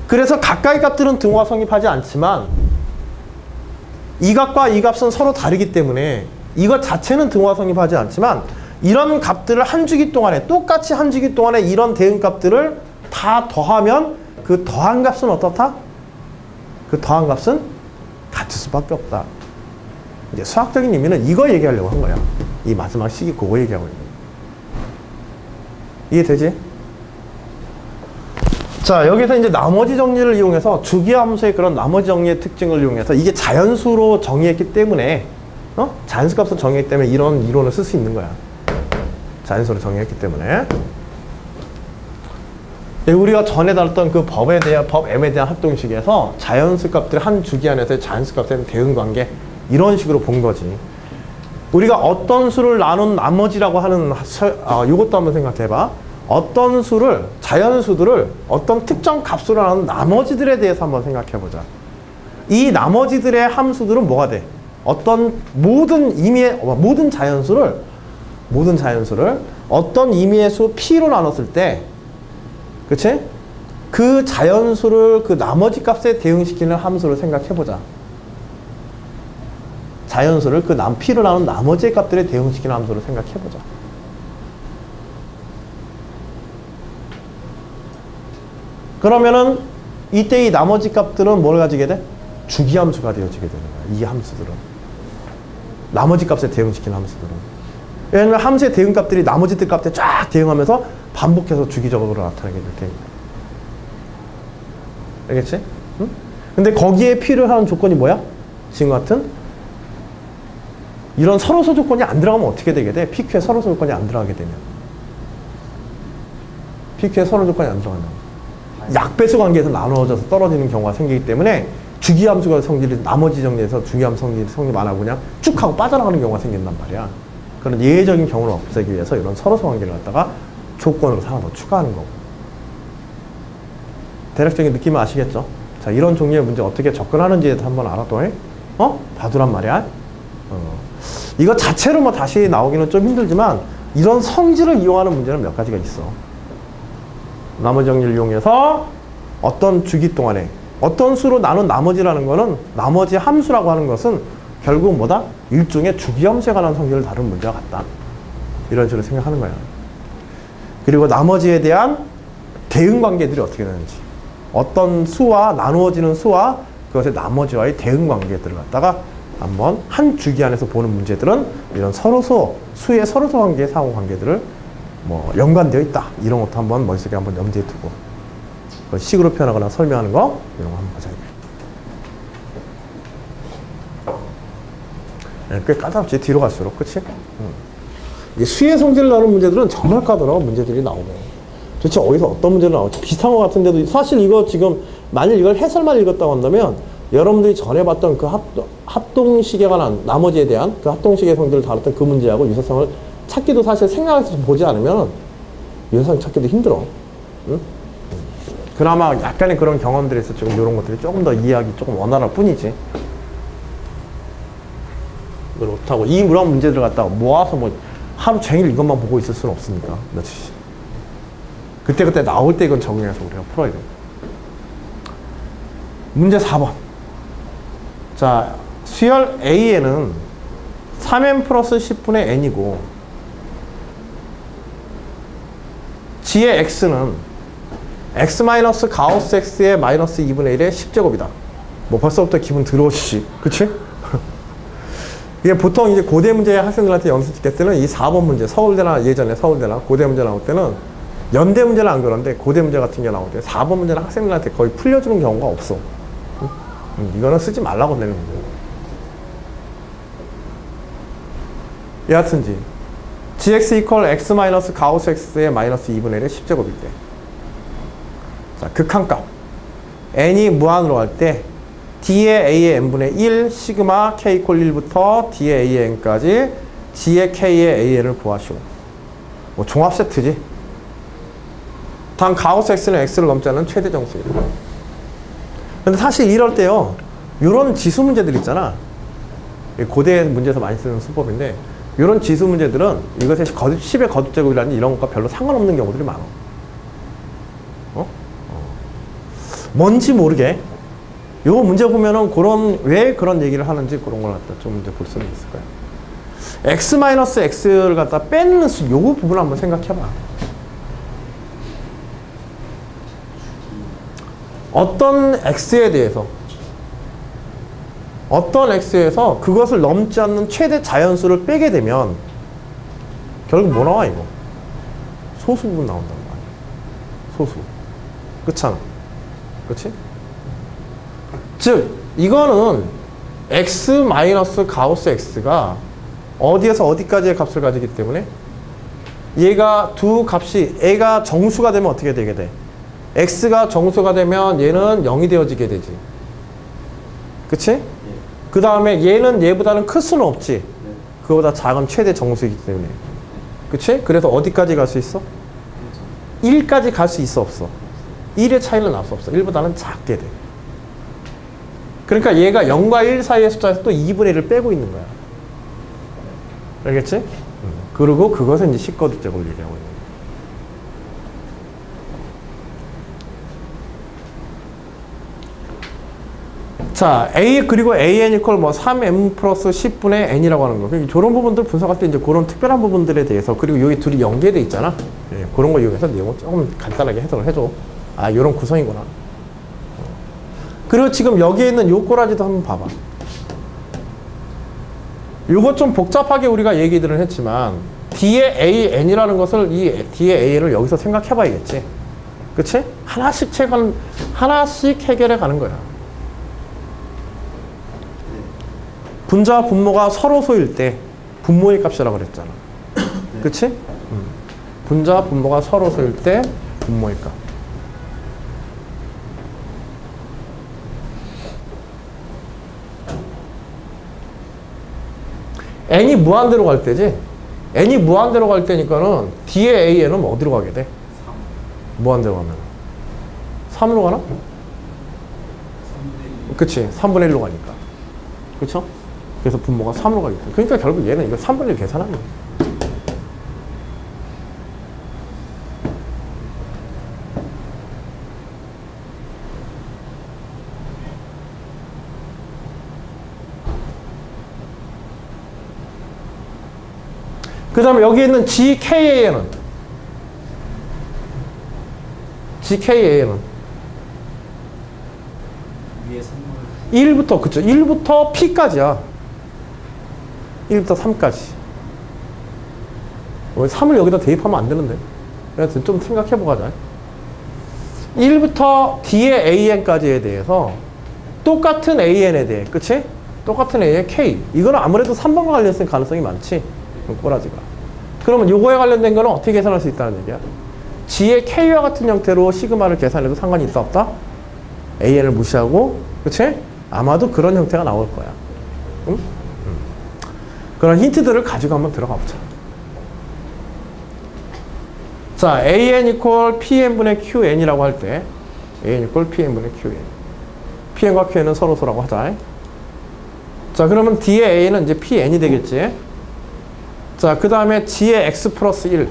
그래서 가까이 값들은 등호가 성립하지 않지만 이 값과 이 값은 서로 다르기 때문에 이것 자체는 등호가 성립하지 않지만 이런 값들을 한 주기 동안에 똑같이 한 주기 동안에 이런 대응 값들을 다 더하면 그 더한 값은 어떻다? 그 더한 값은 같을 수밖에 없다. 이제 수학적인 의미는 이거 얘기하려고 한 거야. 이 마지막 식이 그거 얘기하고 있는 거야. 이해되지? 자, 여기서 이제 나머지 정리를 이용해서 주기함수의 그런 나머지 정리의 특징을 이용해서 이게 자연수로 정의했기 때문에 자연수 값으로 정의했기 때문에 이런 이론을 쓸 수 있는 거야. 자연수로 정의했기 때문에. 우리가 전에 다뤘던 그 법 M에 대한 합동식에서 자연수 값들 한 주기 안에서의 자연수 값에 대한 대응 관계 이런 식으로 본 거지. 우리가 어떤 수를 나눈 나머지라고 하는 이것도 한번 생각해봐. 어떤 수를 자연수들을 어떤 특정 값으로 나눈 나머지들에 대해서 한번 생각해보자. 이 나머지들의 함수들은 뭐가 돼? 어떤 모든 의미의 모든 자연수를 어떤 의미의 수 P로 나눴을 때, 그치? 그 자연수를 그 나머지 값에 대응시키는 함수를 생각해보자. 자연수를 그 P로 나눈 나머지 값들에 대응시키는 함수를 생각해보자. 그러면은 이때 이 나머지 값들은 뭘 가지게 돼? 주기함수가 되어지게 되는 거야. 이 함수들은. 나머지 값에 대응시키는 함수들은. 왜냐면 함수의 대응값들이 나머지들 값에 쫙 대응하면서 반복해서 주기적으로 나타나게 될 테니까. 알겠지? 응? 근데 거기에 필요한 조건이 뭐야? 지금 같은 이런 서로소 조건이 안 들어가면 어떻게 되게 돼? PQ에 서로소 조건이 안 들어가게 되면. PQ에 서로소 조건이 안 들어간다. 약배수 관계에서 나누어져서 떨어지는 경우가 생기기 때문에 주기함수가 성질이 나머지 정리해서 주기함수 성질이 많아고 그냥 쭉 하고 빠져나가는 경우가 생긴단 말이야. 그런 예외적인 경우를 없애기 위해서 이런 서로소 관계를 갖다가 조건으로 하나 더 추가하는 거고. 대략적인 느낌을 아시겠죠? 자, 이런 종류의 문제 어떻게 접근하는지에 한번 알아둬. 봐두란 말이야. 이거 자체로 뭐 다시 나오기는 좀 힘들지만 이런 성질을 이용하는 문제는 몇 가지가 있어. 나머지 정리를 이용해서 어떤 주기 동안에 어떤 수로 나눈 나머지라는 거는 나머지 함수라고 하는 것은 결국 뭐다? 일종의 주기함수에 관한 성질을 다룬 문제와 같다. 이런 식으로 생각하는 거야. 그리고 나머지에 대한 대응 관계들이 어떻게 되는지, 어떤 수와 나누어지는 수와 그것의 나머지와의 대응 관계들을 갖다가 한번 한 주기 안에서 보는 문제들은 이런 서로소, 수의 서로소 관계의 상호 관계들을 뭐 연관되어 있다. 이런 것도 한번 머릿속에 한번 염두에 두고 그걸 식으로 표현하거나 설명하는 거 이런 거 한번 보자. 네, 꽤 까다롭지. 뒤로 갈수록. 그치? 이 수의 성질을 나누는 문제들은 정말 까다로운 문제들이 나오네. 도대체 어디서 어떤 문제를 나올지 비슷한 것 같은데도 사실 이거 지금 만일 이걸 해설만 읽었다고 한다면 여러분들이 전에 봤던 그 합동식에 관한 나머지에 대한 그 합동식의 성질을 다뤘던 그 문제하고 유사성을 찾기도 사실 생각해서 보지 않으면 유사성 찾기도 힘들어. 응? 그나마 약간의 그런 경험들이 있어 지금 이런 것들이 조금 더 이해하기 조금 원활할 뿐이지. 그렇다고 이 이런 문제들 갖다가 모아서 뭐 하루 종일 이것만 보고 있을 수는 없으니까. 며칠씩. 그때그때 나올 때 이건 적용해서 우리가 풀어야 돼. 문제 4번. 자, 수열 A에는 3n 플러스 10분의 n이고 G의 x는 x 마이너스 가우스 x의 마이너스 2분의 1의 10제곱이다. 뭐 벌써부터 기분 더러우시지. 그치? 이게 보통 이제 고대 문제 학생들한테 연습 시킬 때는 이 4번 문제, 서울대나 예전에 서울대나 고대 문제 나올 때는 연대 문제는 안 그런데 고대 문제 같은 게 나올 때 4번 문제는 학생들한테 거의 풀려주는 경우가 없어. 이거는 쓰지 말라고 내는 문제예요. 여하튼지 gx 이퀄 x 마이너스 가우스 x의 마이너스 2분의 1의 10제곱일 때 자, 극한값 n이 무한으로 할 때 d의 a의 n분의 1 시그마 k 이퀄 1부터 d의 a의 n까지 g의 k의 an을 구하시오. 뭐 종합 세트지. 단 가우스 x는 x를 넘지 않는 최대 정수이다. 근데 사실 이럴 때요, 이런 지수 문제들 있잖아. 고대 문제에서 많이 쓰는 수법인데, 이런 지수 문제들은 이것의 10의 거듭제곱이라든지 이런 것과 별로 상관없는 경우들이 많아. 뭔지 모르게. 요 문제 보면은 왜 그런 얘기를 하는지 그런 걸 갖다 좀 이제 볼 수는 있을 거야. x-x를 갖다 빼는 수, 요 부분 한번 생각해봐. 어떤 x에 대해서 그것을 넘지 않는 최대 자연수를 빼게 되면 결국 뭐 나와 이거? 소수 부분 나온단 말이야. 소수. 그렇잖아. 그렇지? 즉 이거는 x 마이너스 가우스 x가 어디에서 어디까지의 값을 가지기 때문에 얘가 두 값이 a가 정수가 되면 어떻게 되게 돼? x가 정수가 되면 얘는 0이 되어지게 되지. 그치? 그 다음에 얘는 얘보다는 클 수는 없지. 그거보다 작은 최대 정수이기 때문에. 그치? 그래서 어디까지 갈 수 있어? 1까지 갈 수 있어, 없어? 1의 차이는 날 수 없어. 1보다는 작게 돼. 그러니까 얘가 0과 1 사이의 숫자에서 또 2분의 1을 빼고 있는 거야. 알겠지? 그리고 그것은 이제 10거듭 제곱을 얘기하고 있는 거야. 자, a 그리고 an 이퀄 뭐 3m 플러스 10분의 n이라고 하는 거. 저런 부분들 분석할 때 이제 그런 특별한 부분들에 대해서 그리고 여기 둘이 연계돼 있잖아. 예, 그런 거 이용해서 내용을 조금 간단하게 해석을 해줘. 아, 이런 구성이구나. 그리고 지금 여기에 있는 요 꼬라지도 한번 봐봐. 요거 좀 복잡하게 우리가 얘기들을 했지만 D의 AN이라는 것을 이 D의 AN을 여기서 생각해 봐야겠지. 그치? 하나씩 해결해 가는 거야. 분자와 분모가 서로소일 때 분모의 값이라고 그랬잖아. 그치? 분자와 분모가 서로서일 때 분모의 값. n이 무한대로 갈 때지. n이 무한대로 갈 때니까는 D의 AN은 어디로 가게 돼? 3. 무한대로 가면 3으로 가나? 3분의 1. 그치. 3분의 1로 가니까. 그쵸? 그래서 분모가 3으로 가겠다. 그러니까 결국 얘는 이거 3분의 1 계산하는 거야. 그 다음에 여기 있는 GKA는 위에 3을 1부터 그쵸 1부터 P까지야. 1부터 3까지. 3을 여기다 대입하면 안 되는데. 그래서 좀 생각해보자. 1부터 D의 AN까지에 대해서 똑같은 AN에 대해, 그치? 똑같은 A의 K. 이거는 아무래도 3번과 관련된 가능성이 많지. 꼬라지가. 그러면 요거에 관련된 거는 어떻게 계산할 수 있다는 얘기야? G의 K와 같은 형태로 시그마를 계산해도 상관이 있다 없다? AN을 무시하고, 그치? 아마도 그런 형태가 나올 거야. 응? 그런 힌트들을 가지고 한번 들어가 보자. 자, AN equal PN분의 QN이라고 할 때 AN equal PN분의 QN. PN과 QN은 서로서라고 하자. 자, 그러면 D의 A는 이제 PN이 되겠지. 자, 그 다음에 G의 X 플러스 1.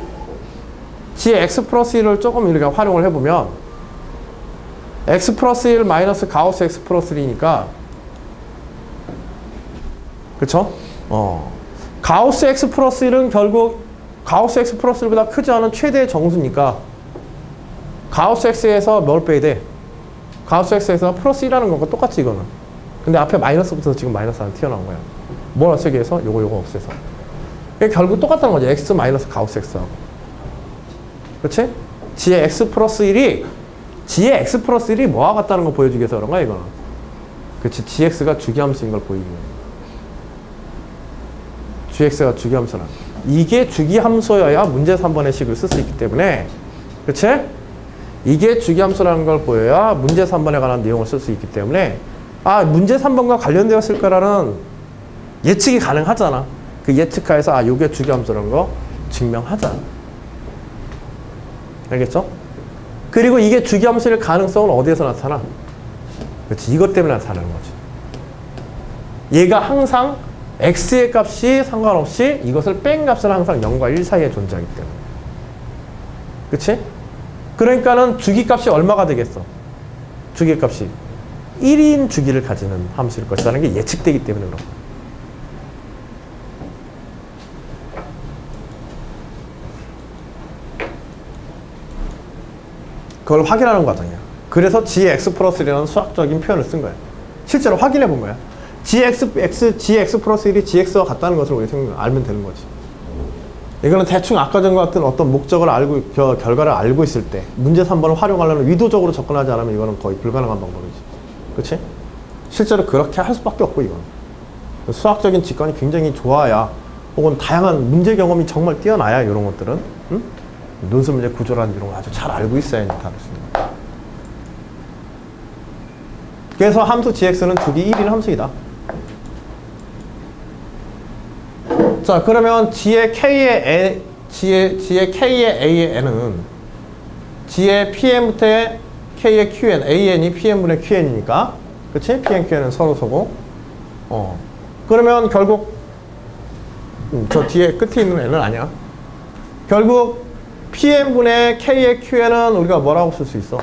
G의 X 플러스 1을 조금 이렇게 활용을 해보면 X 플러스 1 마이너스 가우스 X 플러스 1이니까 그쵸? 가우스 X 플러스 1은 결국 가우스 X 플러스 1보다 크지 않은 최대의 정수니까 가우스 X에서 뭘 빼야 돼? 가우스 X에서 플러스 1하는 것과 똑같지 이거는. 근데 앞에 마이너스 붙어서 지금 마이너스 하나 튀어나온 거야. 뭘 없애기 위해서? 요거 없애서. 결국 똑같다는 거지. X 마이너스 가우스 X하고. 그렇지? G의 X 플러스 1이 G의 X 플러스 1이 뭐와 같다는 걸 보여주기 위해서 그런 거야 이거는. 그렇지. GX가 주기함수인 걸 보이기 위해. GX가 주기함수나. 이게 주기함수여야 문제 3번의 식을 쓸 수 있기 때문에 그렇지? 이게 주기함수라는 걸 보여야 문제 3번에 관한 내용을 쓸 수 있기 때문에 문제 3번과 관련되었을 거라는 예측이 가능하잖아. 그 예측하에서 요게 주기함수라는 거 증명하자. 알겠죠? 그리고 이게 주기함수일 가능성은 어디에서 나타나? 그렇지. 이것 때문에 나타나는 거지. 얘가 항상 x의 값이 상관없이 이것을 뺀 값은 항상 0과 1 사이에 존재하기 때문에. 그치? 그러니까는 주기값이 얼마가 되겠어? 주기값이 1인 주기를 가지는 함수일 것이라는 게 예측되기 때문에 그런 거야. 그걸 확인하는 과정이야. 그래서 Gx 플러스 1이라는 수학적인 표현을 쓴 거야. 실제로 확인해 본 거야. Gx 플러스 1이 Gx와 같다는 것을 우리 알면 되는 거지. 이거는 대충 아까 전과 같은 어떤 목적을 알고, 결과를 알고 있을 때 문제 3번을 활용하려면 의도적으로 접근하지 않으면 이거는 거의 불가능한 방법이지. 그치? 실제로 그렇게 할 수밖에 없고 이건. 수학적인 직관이 굉장히 좋아야 혹은 다양한 문제 경험이 정말 뛰어나야 이런 것들은 응? 논술 문제 구조라는 이런 걸 아주 잘 알고 있어야 다룰 수 있는 거야. 그래서 함수 gx는 주기 1인 함수이다. 자, 그러면 g의 k의 a의 n은 g의 pm부터 k의 qn, an이 pm분의 qn이니까 그치? pm, qn은 서로서고 그러면 결국 저 뒤에 끝에 있는 n은 아니야. 결국 pm분의 k의 qn은 우리가 뭐라고 쓸 수 있어?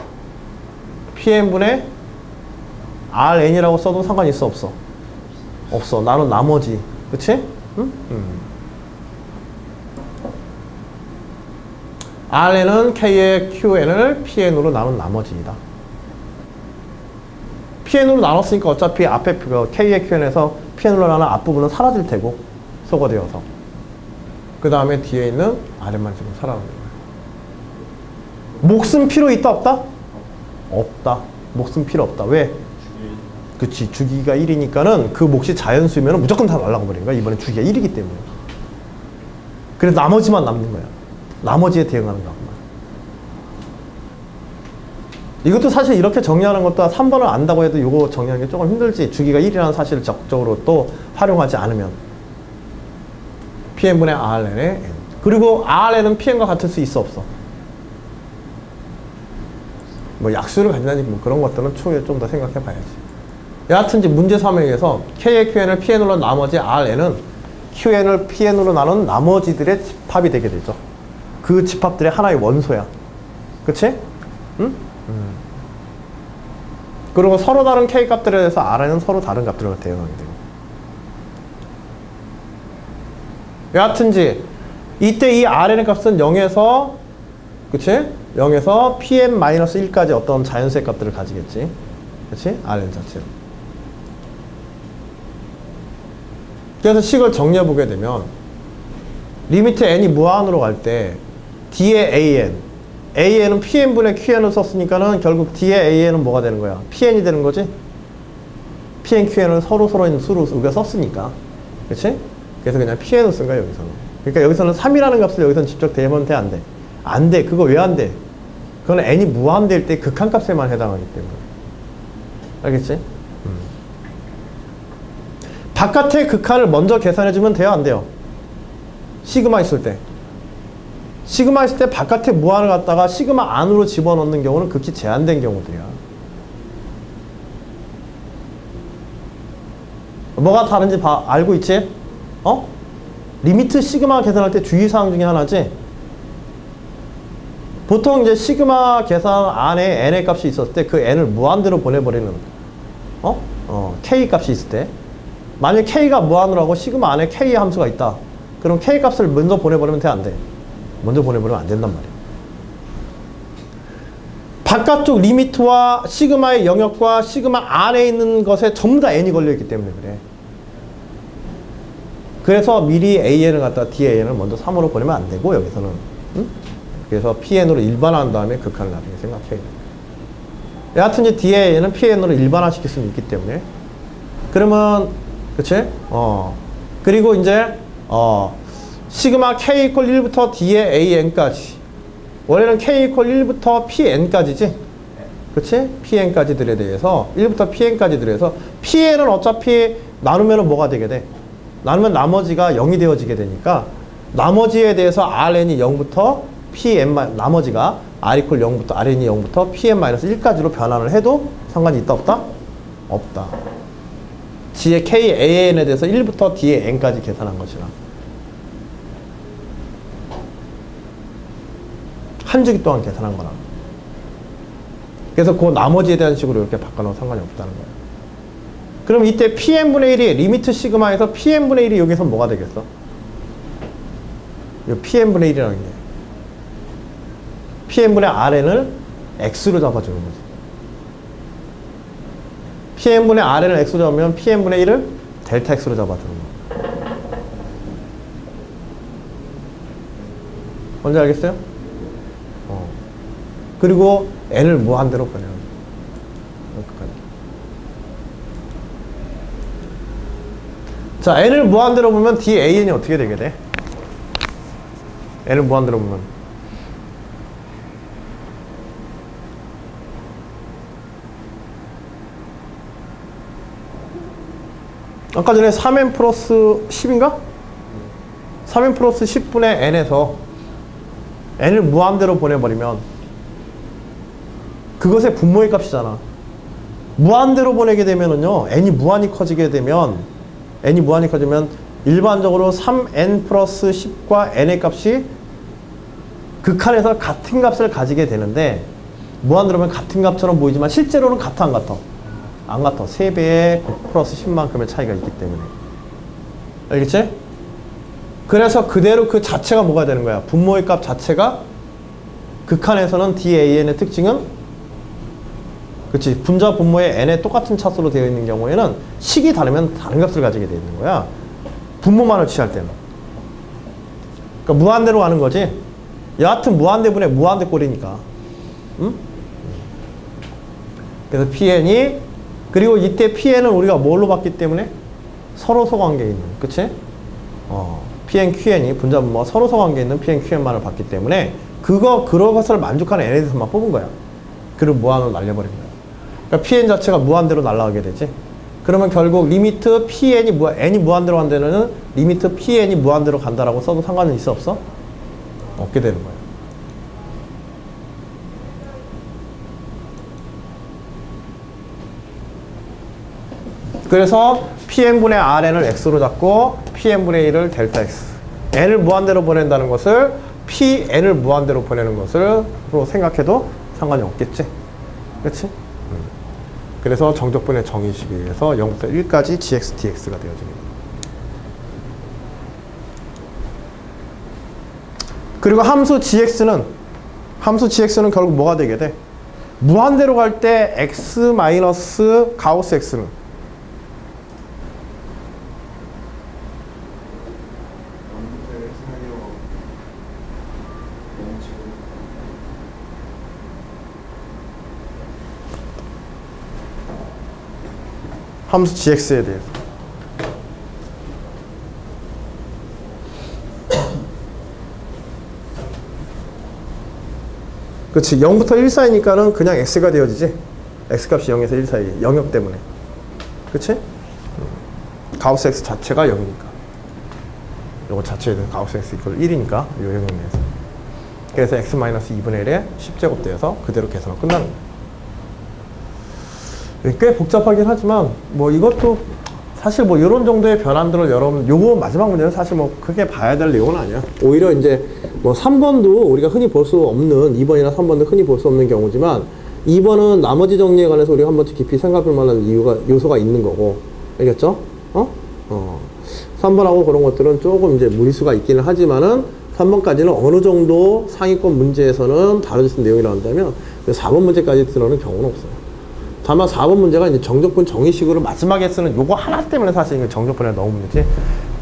pm분의 rn이라고 써도 상관이 있어 없어? 없어. 나는 나머지. 그치? 응? rn은 k의 qn을 pn으로 나눈 나머지이다. pn으로 나눴으니까 어차피 앞에 k의 qn에서 pn으로 나눈 앞부분은 사라질 테고 소거되어서 그 다음에 뒤에 있는 rn만 지금 살아남는 거야. 몫은 필요 있다 없다? 없다. 몫은 필요 없다. 왜? 그치. 주기가 1이니까는 그 몫이 자연수면 무조건 다 날라가 버리는 거야. 이번엔 주기가 1이기 때문에. 그래서 나머지만 남는 거야. 나머지에 대응하는 거구만. 이것도 사실 이렇게 정리하는 것도 3번을 안다고 해도 이거 정리하는 게 조금 힘들지. 주기가 1이라는 사실을 적극적으로 또 활용하지 않으면. Pn분의 Rn의 N. 그리고 Rn은 Pn과 같을 수 있어 없어? 뭐 약수를 가진다니 뭐 그런 것들은 추후에 좀 더 생각해 봐야지. 여하튼 이제 문제 설명에서 K의 QN을 Pn으로 나머지 Rn은 QN을 Pn으로 나눈 나머지들의 집합이 되게 되죠. 그 집합들의 하나의 원소야. 그치? 응? 그리고 서로 다른 K 값들에 대해서 Rn은 서로 다른 값들과 대응하게 돼요. 여하튼지 이때 이 Rn의 값은 0에서 그치? 0에서 Pn-1까지 어떤 자연수의 값들을 가지겠지. 그치? Rn 자체로. 그래서 식을 정리해보게 되면 리미트 n이 무한으로 갈 때 D의 AN은 Pn분의 QN을 썼으니까는 결국 D의 AN은 뭐가 되는 거야? PN이 되는 거지? PN, QN을 서로 있는 수로 우리가 썼으니까. 그치? 그래서 그냥 PN을 쓴 거야, 여기서는. 그러니까 여기서는 3이라는 값을 여기서는 직접 대면 돼, 안 돼? 안 돼. 그거 왜 안 돼? 그건 n이 무한대일 때 극한값에만 해당하기 때문에. 알겠지? 바깥의 극한을 먼저 계산해주면 돼요, 안 돼요? 시그마 있을 때. 시그마 있을 때 바깥에 무한을 갖다가 시그마 안으로 집어넣는 경우는 극히 제한된 경우들이야. 뭐가 다른지 알고 있지? 어? 리미트 시그마 계산할 때 주의사항 중에 하나지? 보통 이제 시그마 계산 안에 n의 값이 있었을 때 그 n을 무한대로 보내버리는 k 값이 있을 때 만약 k가 무한으로 하고 시그마 안에 k 함수가 있다. 그럼 k 값을 먼저 보내버리면 돼, 안 돼? 먼저 보내버리면 안 된단 말이야. 바깥쪽 리미트와 시그마의 영역과 시그마 안에 있는 것에 전부 다 n이 걸려있기 때문에 그래. 그래서 미리 AN을 갖다가 DAN을 먼저 3으로 보내면 안 되고 여기서는 응? 그래서 PN으로 일반화한 다음에 극한을 나중에 생각해야 돼. 여하튼 이제 DAN은 PN으로 일반화시킬 수는 있기 때문에 그러면 그치? 그리고 이제 시그마 K 이퀄 1부터 D의 AN까지 원래는 K 이퀄 1부터 PN까지지? 그치? PN까지들에 대해서 1부터 PN까지들에 대해서 PN은 어차피 나누면 뭐가 되게 돼? 나누면 나머지가 0이 되어지게 되니까 나머지에 대해서 Rn이 0부터 Pn 나머지가 R 이퀄 0부터 Rn이 0부터 Pn-1까지로 변환을 해도 상관이 있다 없다? 없다. G의 KAN에 대해서 1부터 D의 N까지 계산한 것이라. 한 주기 동안 계산한 거라. 그래서 그 나머지에 대한 식으로 이렇게 바꿔놓으면 상관이 없다는 거예요. 그럼 이때 Pn분의 1이 리미트 시그마에서 Pn분의 1이 여기서 뭐가 되겠어? 이 Pn분의 1이라는 게 Pn분의 Rn을 X로 잡아주는 거지. Pn분의 Rn을 X로 잡으면 Pn분의 1을 델타 X로 잡아주는 거. 뭔지 알겠어요? 그리고 n을 무한대로 보내는 거예요. 자, n을 무한대로 보면 DAN이 어떻게 되게 돼? n을 무한대로 보면 아까 전에 3n 플러스 10인가? 3n 플러스 10분의 n에서 n을 무한대로 보내버리면 그것의 분모의 값이잖아. 무한대로 보내게 되면은요, n이 무한히 커지게 되면 일반적으로 3n 플러스 10과 n의 값이 극한에서 같은 값을 가지게 되는데 무한대로 보면 같은 값처럼 보이지만 실제로는 같아 안 같아? 안 같아. 3배의 9 플러스 10만큼의 차이가 있기 때문에. 알겠지? 그래서 그대로 그 자체가 뭐가 되는 거야? 분모의 값 자체가 극한에서는 DAN의 특징은 그치, 분자 분모의 n의 똑같은 차수로 되어 있는 경우에는 식이 다르면 다른 값을 가지게 되어 있는 거야. 분모만을 취할 때는. 그러니까 무한대로 가는 거지. 여하튼 무한대분의 무한대 꼴이니까. 응? 그래서 PN이 그리고 이때 PN은 우리가 뭘로 봤기 때문에 서로 소관계에 있는. 그치? Pn, Qn이 분자분모가 서로서 관계 있는 Pn, Qn만을 봤기 때문에 그런 것을 만족하는 N에 대해서만 뽑은 거야. 그리고 무한으로 날려버린 거야. 그러니까 Pn 자체가 무한대로 날아가게 되지. 그러면 결국 리미트 Pn이 N이 무한대로 간 데는 리미트 Pn이 무한대로 간다라고 써도 상관은 있어 없어? 없게 되는 거야. 그래서 Pn분의 Rn을 X로 잡고 Pn분의 1을 델타 X. N을 무한대로 보낸다는 것을 Pn을 무한대로 보내는 것으로 생각해도 상관이 없겠지. 그렇지? 그래서 정적분의 정의식에 의해서 0부터 1까지 gx, dx가 되어집니다. 그리고 함수 gx는 결국 뭐가 되게 돼? 무한대로 갈 때 x 마이너스 가우스 x는 함수 gx에 대해서 그렇지. 0부터 1 사이니까는 그냥 x가 되어지지. x값이 0에서 1 사이 영역 때문에. 그렇지? 가우스 x 자체가 0이니까 요거 자체에 대한 가우스 x 이퀄 1이니까 요 영역 내에서. 그래서 x-2분의 1에 10제곱 되어서 그대로 계산하고 끝나는 거예요. 꽤 복잡하긴 하지만 뭐 이것도 사실 뭐 이런 정도의 변환들을 여러분 요거 마지막 문제는 사실 뭐 크게 봐야 될 내용은 아니야. 오히려 이제 뭐 3번도 우리가 흔히 볼 수 없는 2번이나 3번도 흔히 볼 수 없는 경우지만 2번은 나머지 정리에 관해서 우리가 한 번씩 깊이 생각할 만한 요소가 있는 거고. 알겠죠? 3번하고 그런 것들은 조금 이제 무리수가 있기는 하지만은 3번까지는 어느 정도 상위권 문제에서는 다뤄질 수 있는 내용이 나온다면 4번 문제까지 들어오는 경우는 없어요. 다만 4번 문제가 이제 정적분 정의식으로 마지막에 쓰는 요거 하나 때문에 사실 이게 정적분에 넣은 문제지.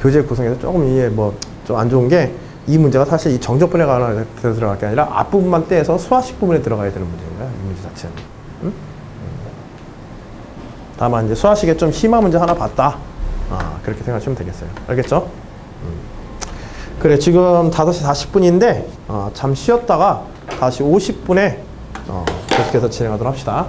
교재 구성에서 조금 이게 뭐 좀 안 좋은 게 이 문제가 사실 이 정적분에 관해서 들어갈 게 아니라 앞부분만 떼서 수화식 부분에 들어가야 되는 문제인 거야. 이 문제 자체는. 응? 다만 이제 수화식에 좀 심한 문제 하나 봤다. 그렇게 생각하시면 되겠어요. 알겠죠? 그래, 지금 5시 40분인데 잠시 쉬었다가 다시 50분에 계속해서 진행하도록 합시다.